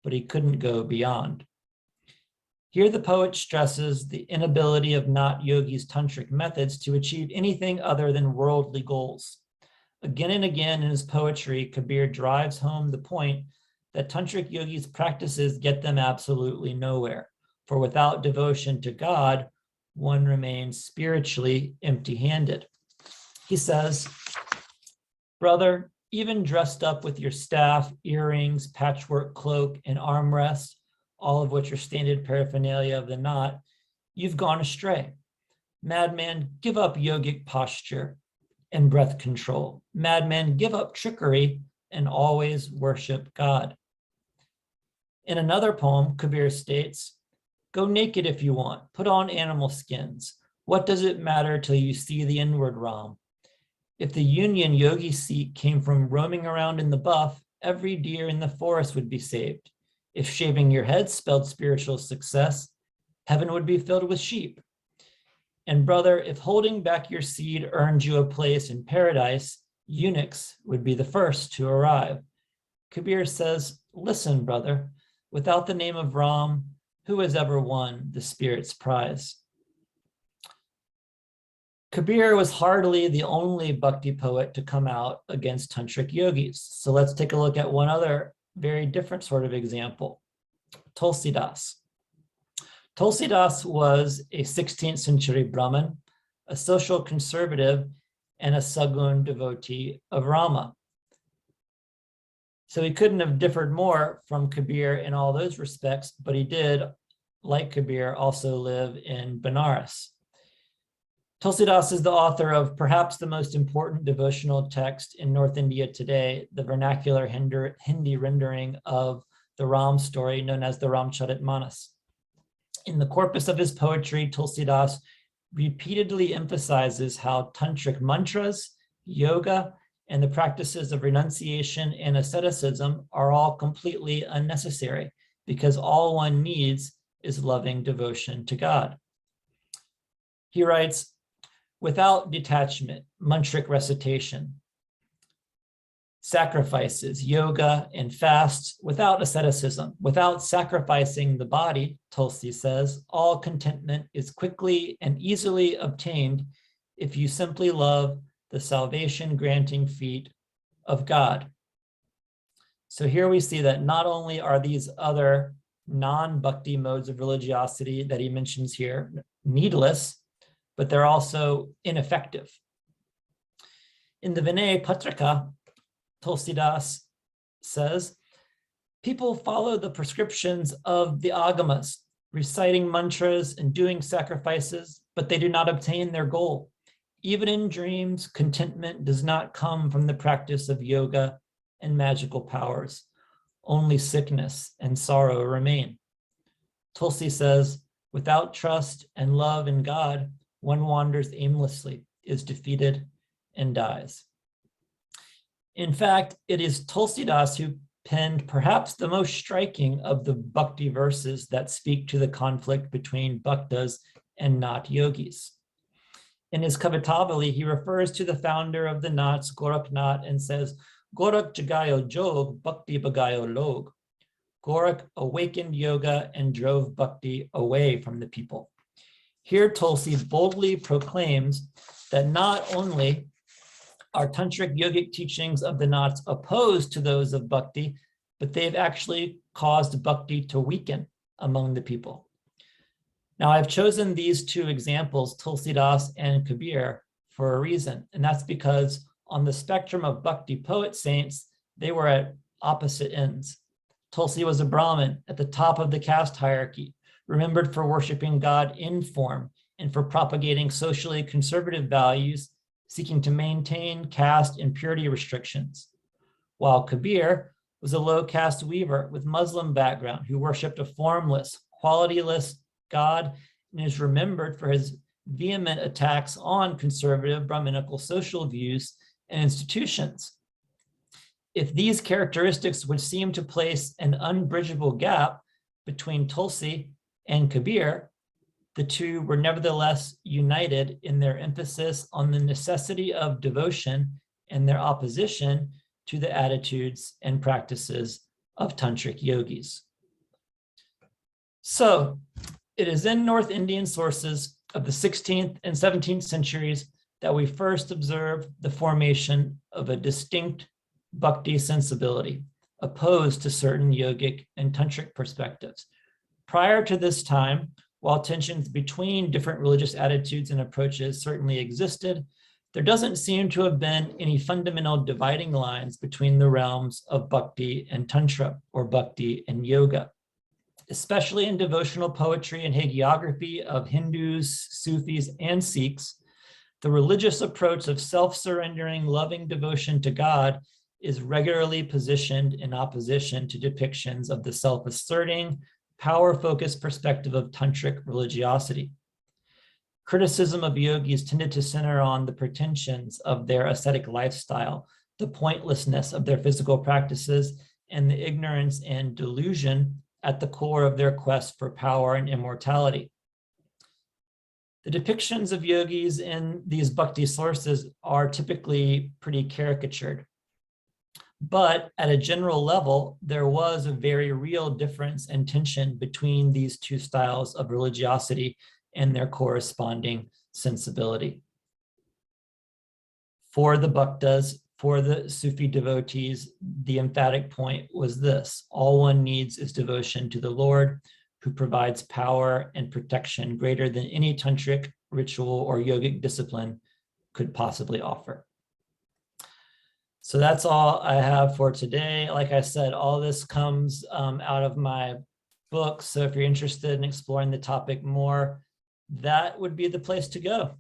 but he couldn't go beyond. Here the poet stresses the inability of Nath yogis' tantric methods to achieve anything other than worldly goals. Again and again in his poetry, Kabir drives home the point that tantric yogis' practices get them absolutely nowhere, for without devotion to God, one remains spiritually empty-handed. He says, "Brother, even dressed up with your staff, earrings, patchwork cloak, and armrest, all of which are standard paraphernalia of the Nath, you've gone astray. Madman, give up yogic posture and breath control. Madman, give up trickery and always worship God." In another poem, Kabir states, "Go naked if you want, put on animal skins. What does it matter till you see the inward Ram? If the union yogi seek came from roaming around in the buff, every deer in the forest would be saved. If shaving your head spelled spiritual success, heaven would be filled with sheep. And brother, if holding back your seed earned you a place in paradise, eunuchs would be the first to arrive." Kabir says, "Listen, brother, without the name of Ram, who has ever won the spirit's prize?" Kabir was hardly the only Bhakti poet to come out against tantric yogis. So let's take a look at one other very different sort of example, Tulsidas. Tulsidas was a 16th century Brahmin, a social conservative, and a Sagun devotee of Rama. So he couldn't have differed more from Kabir in all those respects, but he did like Kabir, also live in Benares. Tulsidas is the author of perhaps the most important devotional text in North India today, the vernacular Hindi rendering of the Ram story known as the Ramcharitmanas. In the corpus of his poetry, Tulsidas repeatedly emphasizes how tantric mantras, yoga, and the practices of renunciation and asceticism are all completely unnecessary because all one needs is loving devotion to God. He writes, without detachment, mantric recitation, sacrifices, yoga, and fasts, without asceticism, without sacrificing the body, Tulsi says, all contentment is quickly and easily obtained if you simply love the salvation-granting feet of God. So here we see that not only are these other non-bhakti modes of religiosity that he mentions here needless, but they're also ineffective. In the Vinay Patrika, Tulsidas says, people follow the prescriptions of the agamas, reciting mantras and doing sacrifices, but they do not obtain their goal. Even in dreams, contentment does not come from the practice of yoga and magical powers. Only sickness and sorrow remain. Tulsi says, without trust and love in God, one wanders aimlessly, is defeated, and dies. In fact, it is Tulsidas who penned perhaps the most striking of the Bhakti verses that speak to the conflict between Bhaktas and not yogis. In his Kavitavali, he refers to the founder of the Naths, Gorakhnath, and says, Gorakh jagayo jog, bhakti bagayo log. Gorakh awakened yoga and drove bhakti away from the people. Here, Tulsi boldly proclaims that not only are tantric yogic teachings of the Naths opposed to those of bhakti, but they've actually caused bhakti to weaken among the people. Now, I've chosen these two examples, Tulsidas and Kabir, for a reason, and that's because on the spectrum of bhakti poet saints, they were at opposite ends. Tulsi was a Brahmin at the top of the caste hierarchy, remembered for worshiping God in form and for propagating socially conservative values, seeking to maintain caste and purity restrictions. While Kabir was a low caste weaver with Muslim background who worshiped a formless, qualityless God and is remembered for his vehement attacks on conservative Brahminical social views and institutions. If these characteristics would seem to place an unbridgeable gap between Tulsi and Kabir, the two were nevertheless united in their emphasis on the necessity of devotion and their opposition to the attitudes and practices of tantric yogis. So it is in North Indian sources of the 16th and 17th centuries that we first observe the formation of a distinct bhakti sensibility opposed to certain yogic and tantric perspectives. Prior to this time, while tensions between different religious attitudes and approaches certainly existed, there doesn't seem to have been any fundamental dividing lines between the realms of bhakti and tantra, or bhakti and yoga. Especially in devotional poetry and hagiography of Hindus, Sufis, and Sikhs, the religious approach of self-surrendering, loving devotion to God is regularly positioned in opposition to depictions of the self-asserting, power-focused perspective of tantric religiosity. Criticism of yogis tended to center on the pretensions of their ascetic lifestyle, the pointlessness of their physical practices, and the ignorance and delusion at the core of their quest for power and immortality. The depictions of yogis in these bhakti sources are typically pretty caricatured. But at a general level, there was a very real difference and tension between these two styles of religiosity and their corresponding sensibility. For the Bhaktas, for the Sufi devotees, the emphatic point was this: all one needs is devotion to the Lord, who provides power and protection greater than any tantric ritual or yogic discipline could possibly offer. So that's all I have for today. Like I said, all this comes out of my book. So if you're interested in exploring the topic more, that would be the place to go.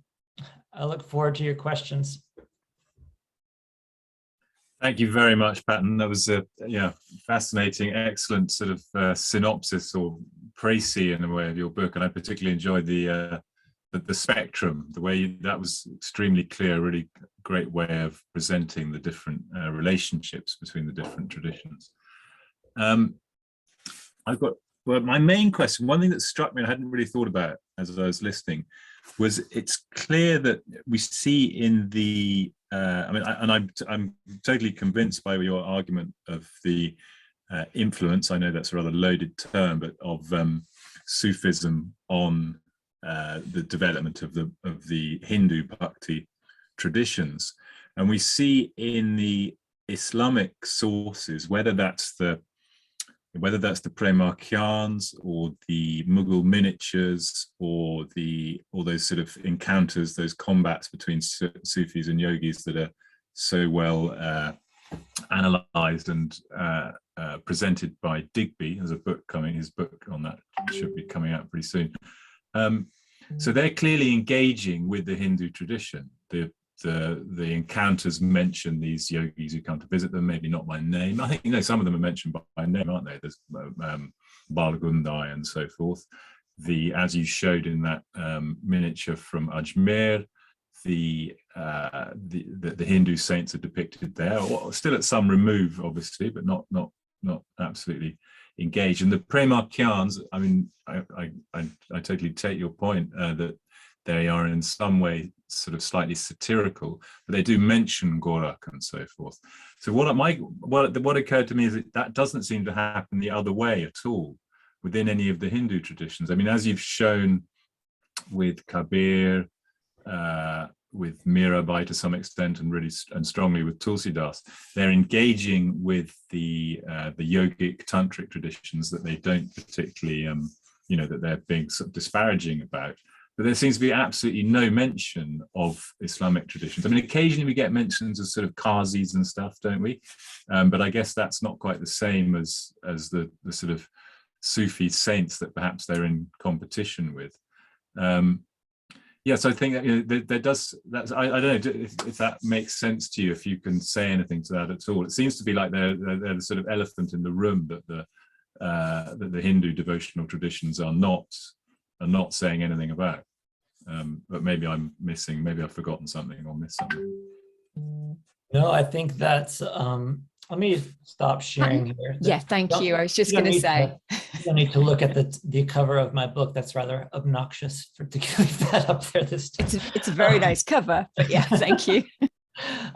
I look forward to your questions.
Thank you very much, Patton. That was a fascinating, excellent sort of synopsis or précis in a way of your book, and I particularly enjoyed the spectrum, the way that was extremely clear, really great way of presenting the different relationships between the different traditions. My main question, one thing that struck me and I hadn't really thought about as I was listening, was it's clear that we see in the, I'm totally convinced by your argument of the influence, I know that's a rather loaded term, but of Sufism on the development of the Hindu Bhakti traditions. And we see in the Islamic sources, whether that's the Prema-Khyans or the Mughal miniatures or all those sort of encounters, those combats between Sufis and yogis that are so well analysed and presented by Digby. There's a book coming, his book on that should be coming out pretty soon. So they're clearly engaging with the Hindu tradition. The encounters mention these yogis who come to visit them, maybe not by name. I think some of them are mentioned by name, aren't they? There's Balgundai and so forth. As you showed in that miniature from Ajmer, the Hindu saints are depicted there, still at some remove, obviously, but not absolutely engaged. And the Prema-Khyans, I mean, I totally take your point that they are in some way sort of slightly satirical, but they do mention Gorak and so forth. So what occurred to me is that doesn't seem to happen the other way at all within any of the Hindu traditions. I mean, as you've shown with Kabir, with Mirabai to some extent, and strongly with Tulsidas, they're engaging with the yogic tantric traditions that they don't particularly, that they're being sort of disparaging about. But there seems to be absolutely no mention of Islamic traditions. I mean, occasionally we get mentions of sort of qazis and stuff, don't we? But I guess that's not quite the same as the sort of Sufi saints that perhaps they're in competition with. So I think that there does. I don't know if that makes sense to you. If you can say anything to that at all, it seems to be like they're the sort of elephant in the room that the Hindu devotional traditions are not saying anything about. But maybe I'm missing. Maybe I've forgotten something or missed something.
No, I think that's. Let me stop sharing here.
Yeah, thank you. I was just going to say.
You don't need to look at the cover of my book. That's rather obnoxious to leave that up there this time.
It's a very nice cover, but yeah, thank you.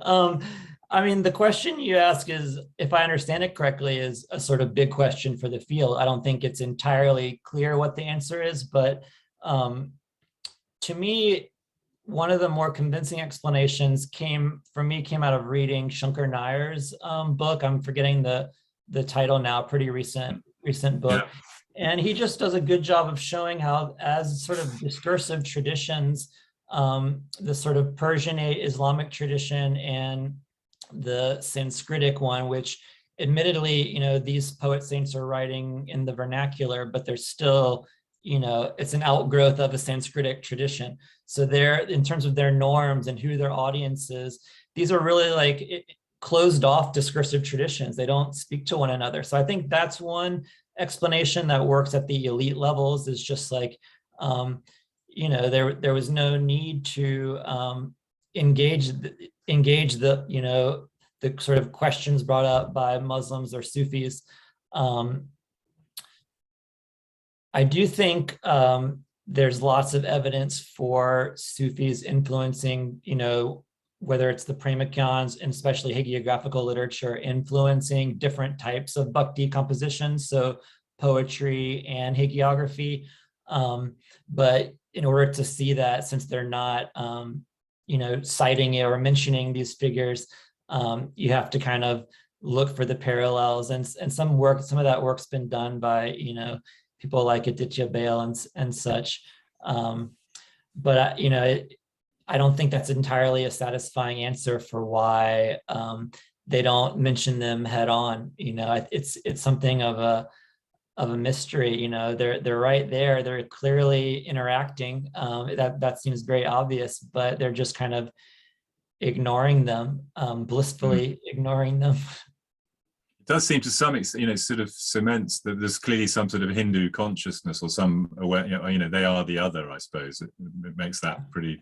I mean, the question you ask is, if I understand it correctly, is a sort of big question for the field. I don't think it's entirely clear what the answer is, but to me, one of the more convincing explanations came out of reading Shankar Nair's book. I'm forgetting the title now, pretty recent book. Yeah. And he just does a good job of showing how, as sort of discursive traditions, the sort of Persianate Islamic tradition and the Sanskritic one, which admittedly, these poet saints are writing in the vernacular, but they're still, it's an outgrowth of a Sanskritic tradition. So they're, in terms of their norms and who their audience is, these are really like closed off discursive traditions. They don't speak to one another. So I think that's one explanation that works at the elite levels, is just like, there was no need to engage the the sort of questions brought up by Muslims or Sufis. I do think there's lots of evidence for Sufis influencing, whether it's the Prema-Khyans and especially hagiographical literature, influencing different types of Bhakti compositions, so poetry and hagiography. But in order to see that, since they're not, citing it or mentioning these figures, you have to kind of look for the parallels, and some of that work's been done by, people like Aditya Bail and such. But I don't think that's entirely a satisfying answer for why they don't mention them head on. It's something of of a mystery. You know, they're right there. They're clearly interacting. That seems very obvious, but they're just kind of ignoring them, blissfully ignoring them.
It does seem to some extent, you know, sort of cements that there's clearly some sort of Hindu consciousness or some aware, you know, they are the other, I suppose. It makes that pretty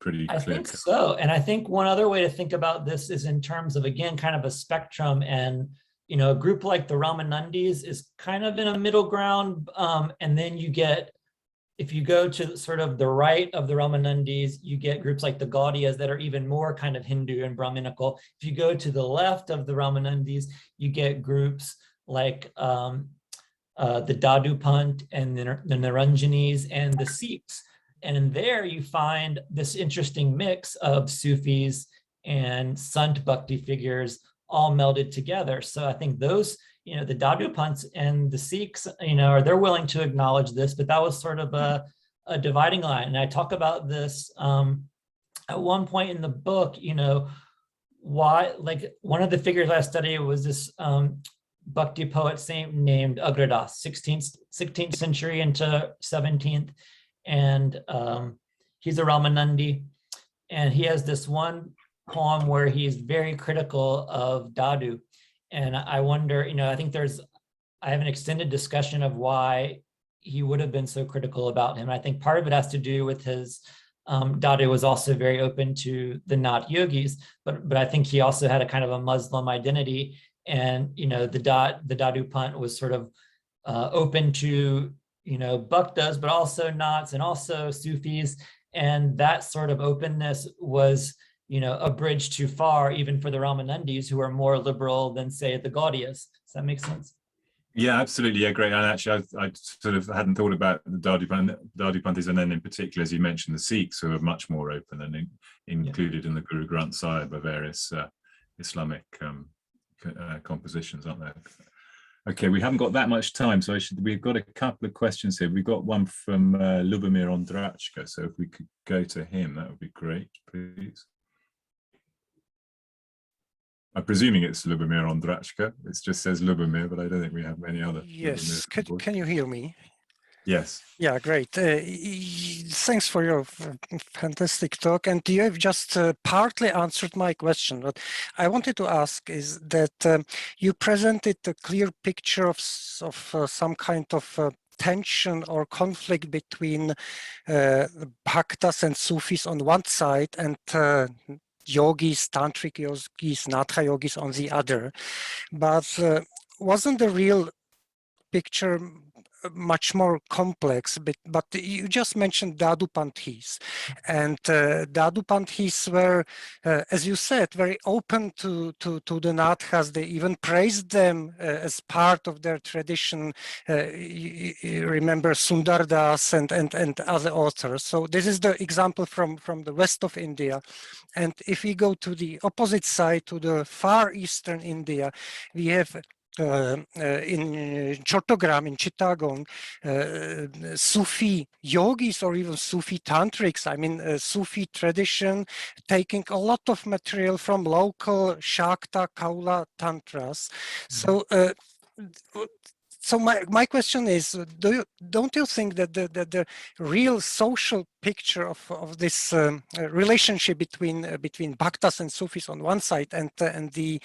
clear.
I think so. And I think one other way to think about this is in terms of, again, kind of a spectrum. And, you know, a group like the Ramanandis is kind of in a middle ground. And then you get, if you go to sort of the right of the Ramanandis, you get groups like the Gaudiyas that are even more kind of Hindu and Brahminical. If you go to the left of the Ramanandis, you get groups like the Dadupant and the Niranjanis and the Sikhs. And in there you find this interesting mix of Sufis and Sant Bhakti figures all melded together. So I think those, you know, the Dadupants and the Sikhs, you know, they're willing to acknowledge this, but that was sort of a dividing line. And I talk about this at one point in the book, you know, why, like one of the figures I studied was this Bhakti poet named Agradas, 16th century into 17th. And he's a Ramanandi. And he has this one poem where he's very critical of Dadu. And I wonder, you know, I have an extended discussion of why he would have been so critical about him. I think part of it has to do with his, Dadu was also very open to the Nath yogis, but I think he also had a kind of a Muslim identity. And, you know, the Dadupant was sort of open to, you know, Bhaktas, but also Naths and also Sufis. And that sort of openness was, you know, a bridge too far, even for the Ramanandis, who are more liberal than, say, the Gaudiyas. Does that make sense?
Yeah, absolutely. Yeah, great. And actually, I sort of hadn't thought about the Dadupantis, and then in particular, as you mentioned, the Sikhs, who are much more open and included in the Guru Granth Sahib by various Islamic compositions, aren't there? Okay, we haven't got that much time, so we've got a couple of questions here. We've got one from Lubomir Ondrachka, so if we could go to him, that would be great, please. I'm presuming it's Lubomir Ondrachka. It just says Lubomir, but I don't think we have many other.
Yes, can you hear me?
Yes.
Yeah, great. Thanks for your fantastic talk. And you have just partly answered my question. What I wanted to ask is that you presented a clear picture of some kind of tension or conflict between Bhaktas and Sufis on one side and yogis, tantric yogis, Natha yogis on the other. But wasn't the real picture much more complex? But you just mentioned Dadupanthis, and Dadupanthis were, as you said, very open to the Nathas. They even praised them as part of their tradition. You remember Sundardas and other authors. So this is the example from the west of India. And if we go to the opposite side, to the far eastern India, we have in Chattogram, in Chittagong, Sufi yogis or even Sufi tantrics, I mean Sufi tradition, taking a lot of material from local Shakta, Kaula tantras. So my question is, don't you think that the real social picture of this relationship between Bhaktas and Sufis on one side and the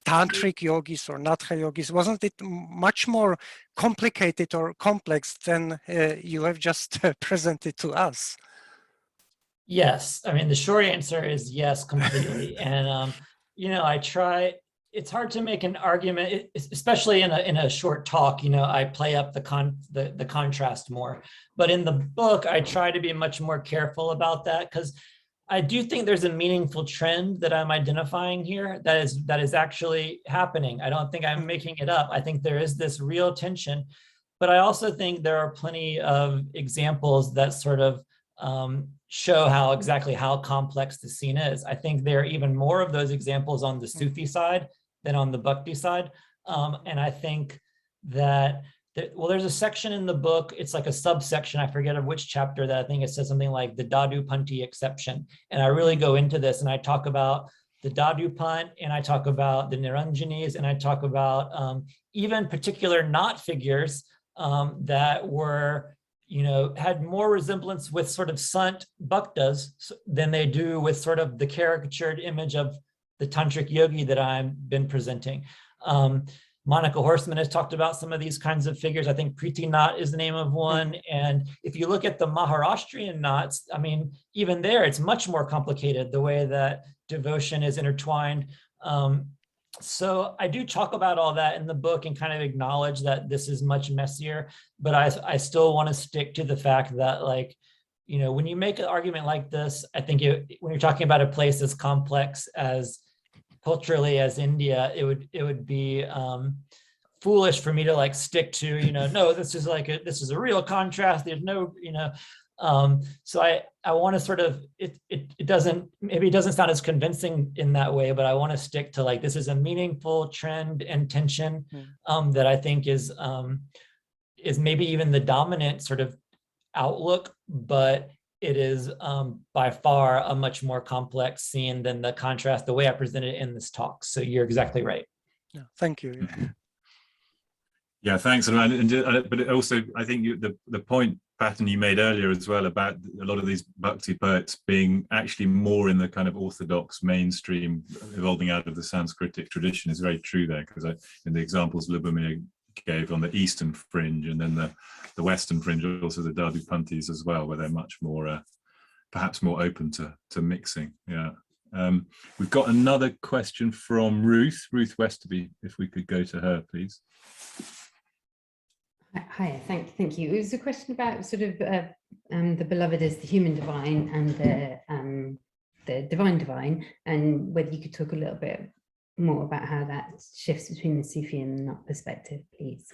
tantric yogis or Natha yogis, wasn't it much more complicated or complex than you have just presented to us?
Yes, I mean, the short answer is yes, completely. And you know, it's hard to make an argument, especially in a short talk. You know, I play up the contrast more, but in the book I try to be much more careful about that, because I do think there's a meaningful trend that I'm identifying here that is actually happening. I don't think I'm making it up. I think there is this real tension, but I also think there are plenty of examples that sort of show exactly how complex the scene is. I think there are even more of those examples on the Sufi side than on the Bhakti side. And I think that there's a section in the book, it's like a subsection, I forget of which chapter, that I think it says something like the Dadupanti exception. And I really go into this and I talk about the Dadupant, and I talk about the Niranjanis, and I talk about even particular knot figures that were, had more resemblance with sort of Sant Bhaktas than they do with sort of the caricatured image of the tantric yogi that I've been presenting. Monica Horstman has talked about some of these kinds of figures. I think Priti Nath is the name of one. And if you look at the Maharashtrian knots, I mean, even there, it's much more complicated, the way that devotion is intertwined. So I do talk about all that in the book and kind of acknowledge that this is much messier, but I still want to stick to the fact that, like, when you make an argument like this, I think when you're talking about a place as complex as culturally as India, it would be foolish for me to like stick to, no, this is a real contrast. There's no, so I want to sort of, it doesn't sound as convincing in that way, but I want to stick to, like, this is a meaningful trend and tension that I think is maybe even the dominant sort of outlook, but it is by far a much more complex scene than the contrast, the way I presented it in this talk. So you're exactly right.
Yeah, thank you.
Yeah, thanks. But it also, I think the point, Patton, you made earlier as well about a lot of these Bhakti poets being actually more in the kind of orthodox mainstream, evolving out of the Sanskritic tradition, is very true there, because in the examples Lubomir gave on the eastern fringe, and then the western fringe, also the Dadupantis as well, where they're much more perhaps more open to mixing. Yeah. We've got another question from Ruth Westerby, if we could go to her, please.
Hi, thank you. It was a question about sort of the beloved as the human divine and the divine, and whether you could talk a little bit more about how that shifts between the Sufi and the Nath perspective, please.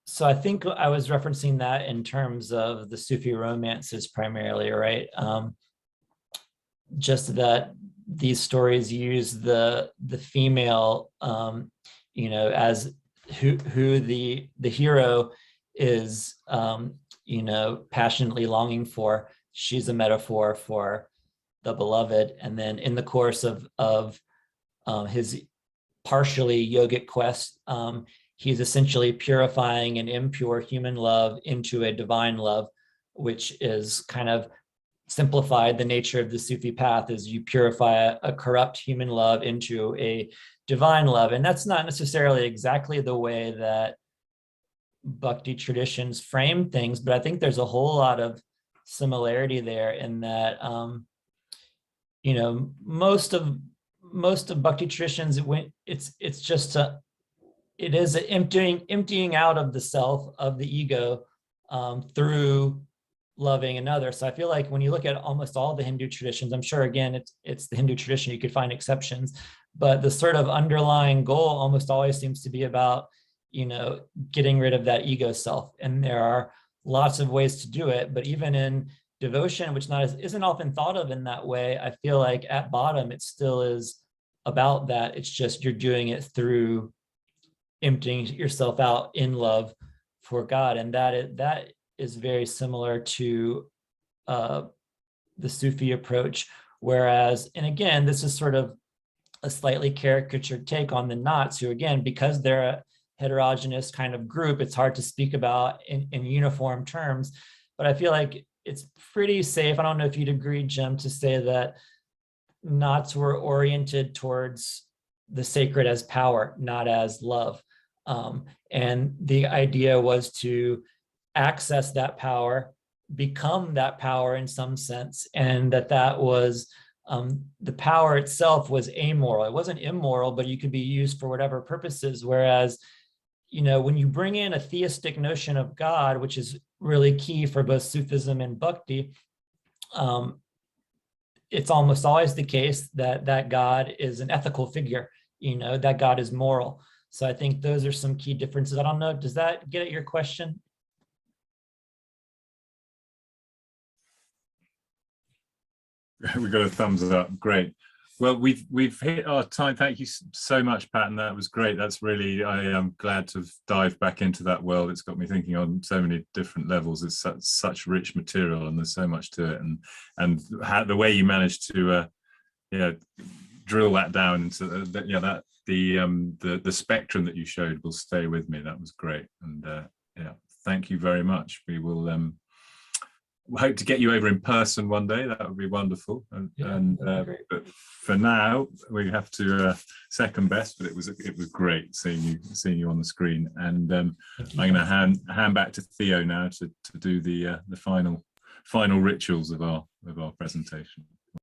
So I think I was referencing that in terms of the Sufi romances primarily, right? Just that these stories use the female, as who the hero is, passionately longing for. She's a metaphor for the beloved, and then in the course of his partially yogic quest, he's essentially purifying an impure human love into a divine love, which is kind of simplified. The nature of the Sufi path is you purify a corrupt human love into a divine love. And that's not necessarily exactly the way that Bhakti traditions frame things, but I think there's a whole lot of similarity there in that, most of Bhakti traditions, it's just it is an emptying out of the self, of the ego, through loving another. So I feel like when you look at almost all the Hindu traditions, I'm sure, again, it's the Hindu tradition, you could find exceptions, but the sort of underlying goal almost always seems to be about, getting rid of that ego self. And there are lots of ways to do it, but even in devotion, which isn't often thought of in that way, I feel like at bottom, it still is about that. It's just you're doing it through emptying yourself out in love for God. And that is very similar to the Sufi approach. Whereas, and again, this is sort of a slightly caricatured take on the Naths, who, again, because they're a heterogeneous kind of group, it's hard to speak about in uniform terms. But I feel like it's pretty safe, I don't know if you'd agree, Jim, to say that Naths were oriented towards the sacred as power, not as love. And the idea was to access that power, become that power in some sense, and that was the power itself was amoral. It wasn't immoral, but you could be used for whatever purposes. Whereas, when you bring in a theistic notion of God, which is really key for both Sufism and Bhakti, it's almost always the case that God is an ethical figure, that God is moral. So I think those are some key differences. I don't know, does that get at your question?
We got a thumbs up, great. Well, we've hit our time. Thank you so much, Patton. That was great. That's really, I am glad to dive back into that world. It's got me thinking on so many different levels. It's such rich material, and there's so much to it. And how, the way you managed to, drill that down into the spectrum that you showed will stay with me. That was great. And thank you very much. We will. Hope to get you over in person one day. That would be wonderful. But for now, we have to second best. But it was great seeing you on the screen. And I'm going to hand back to Theo now to do the final rituals of our presentation.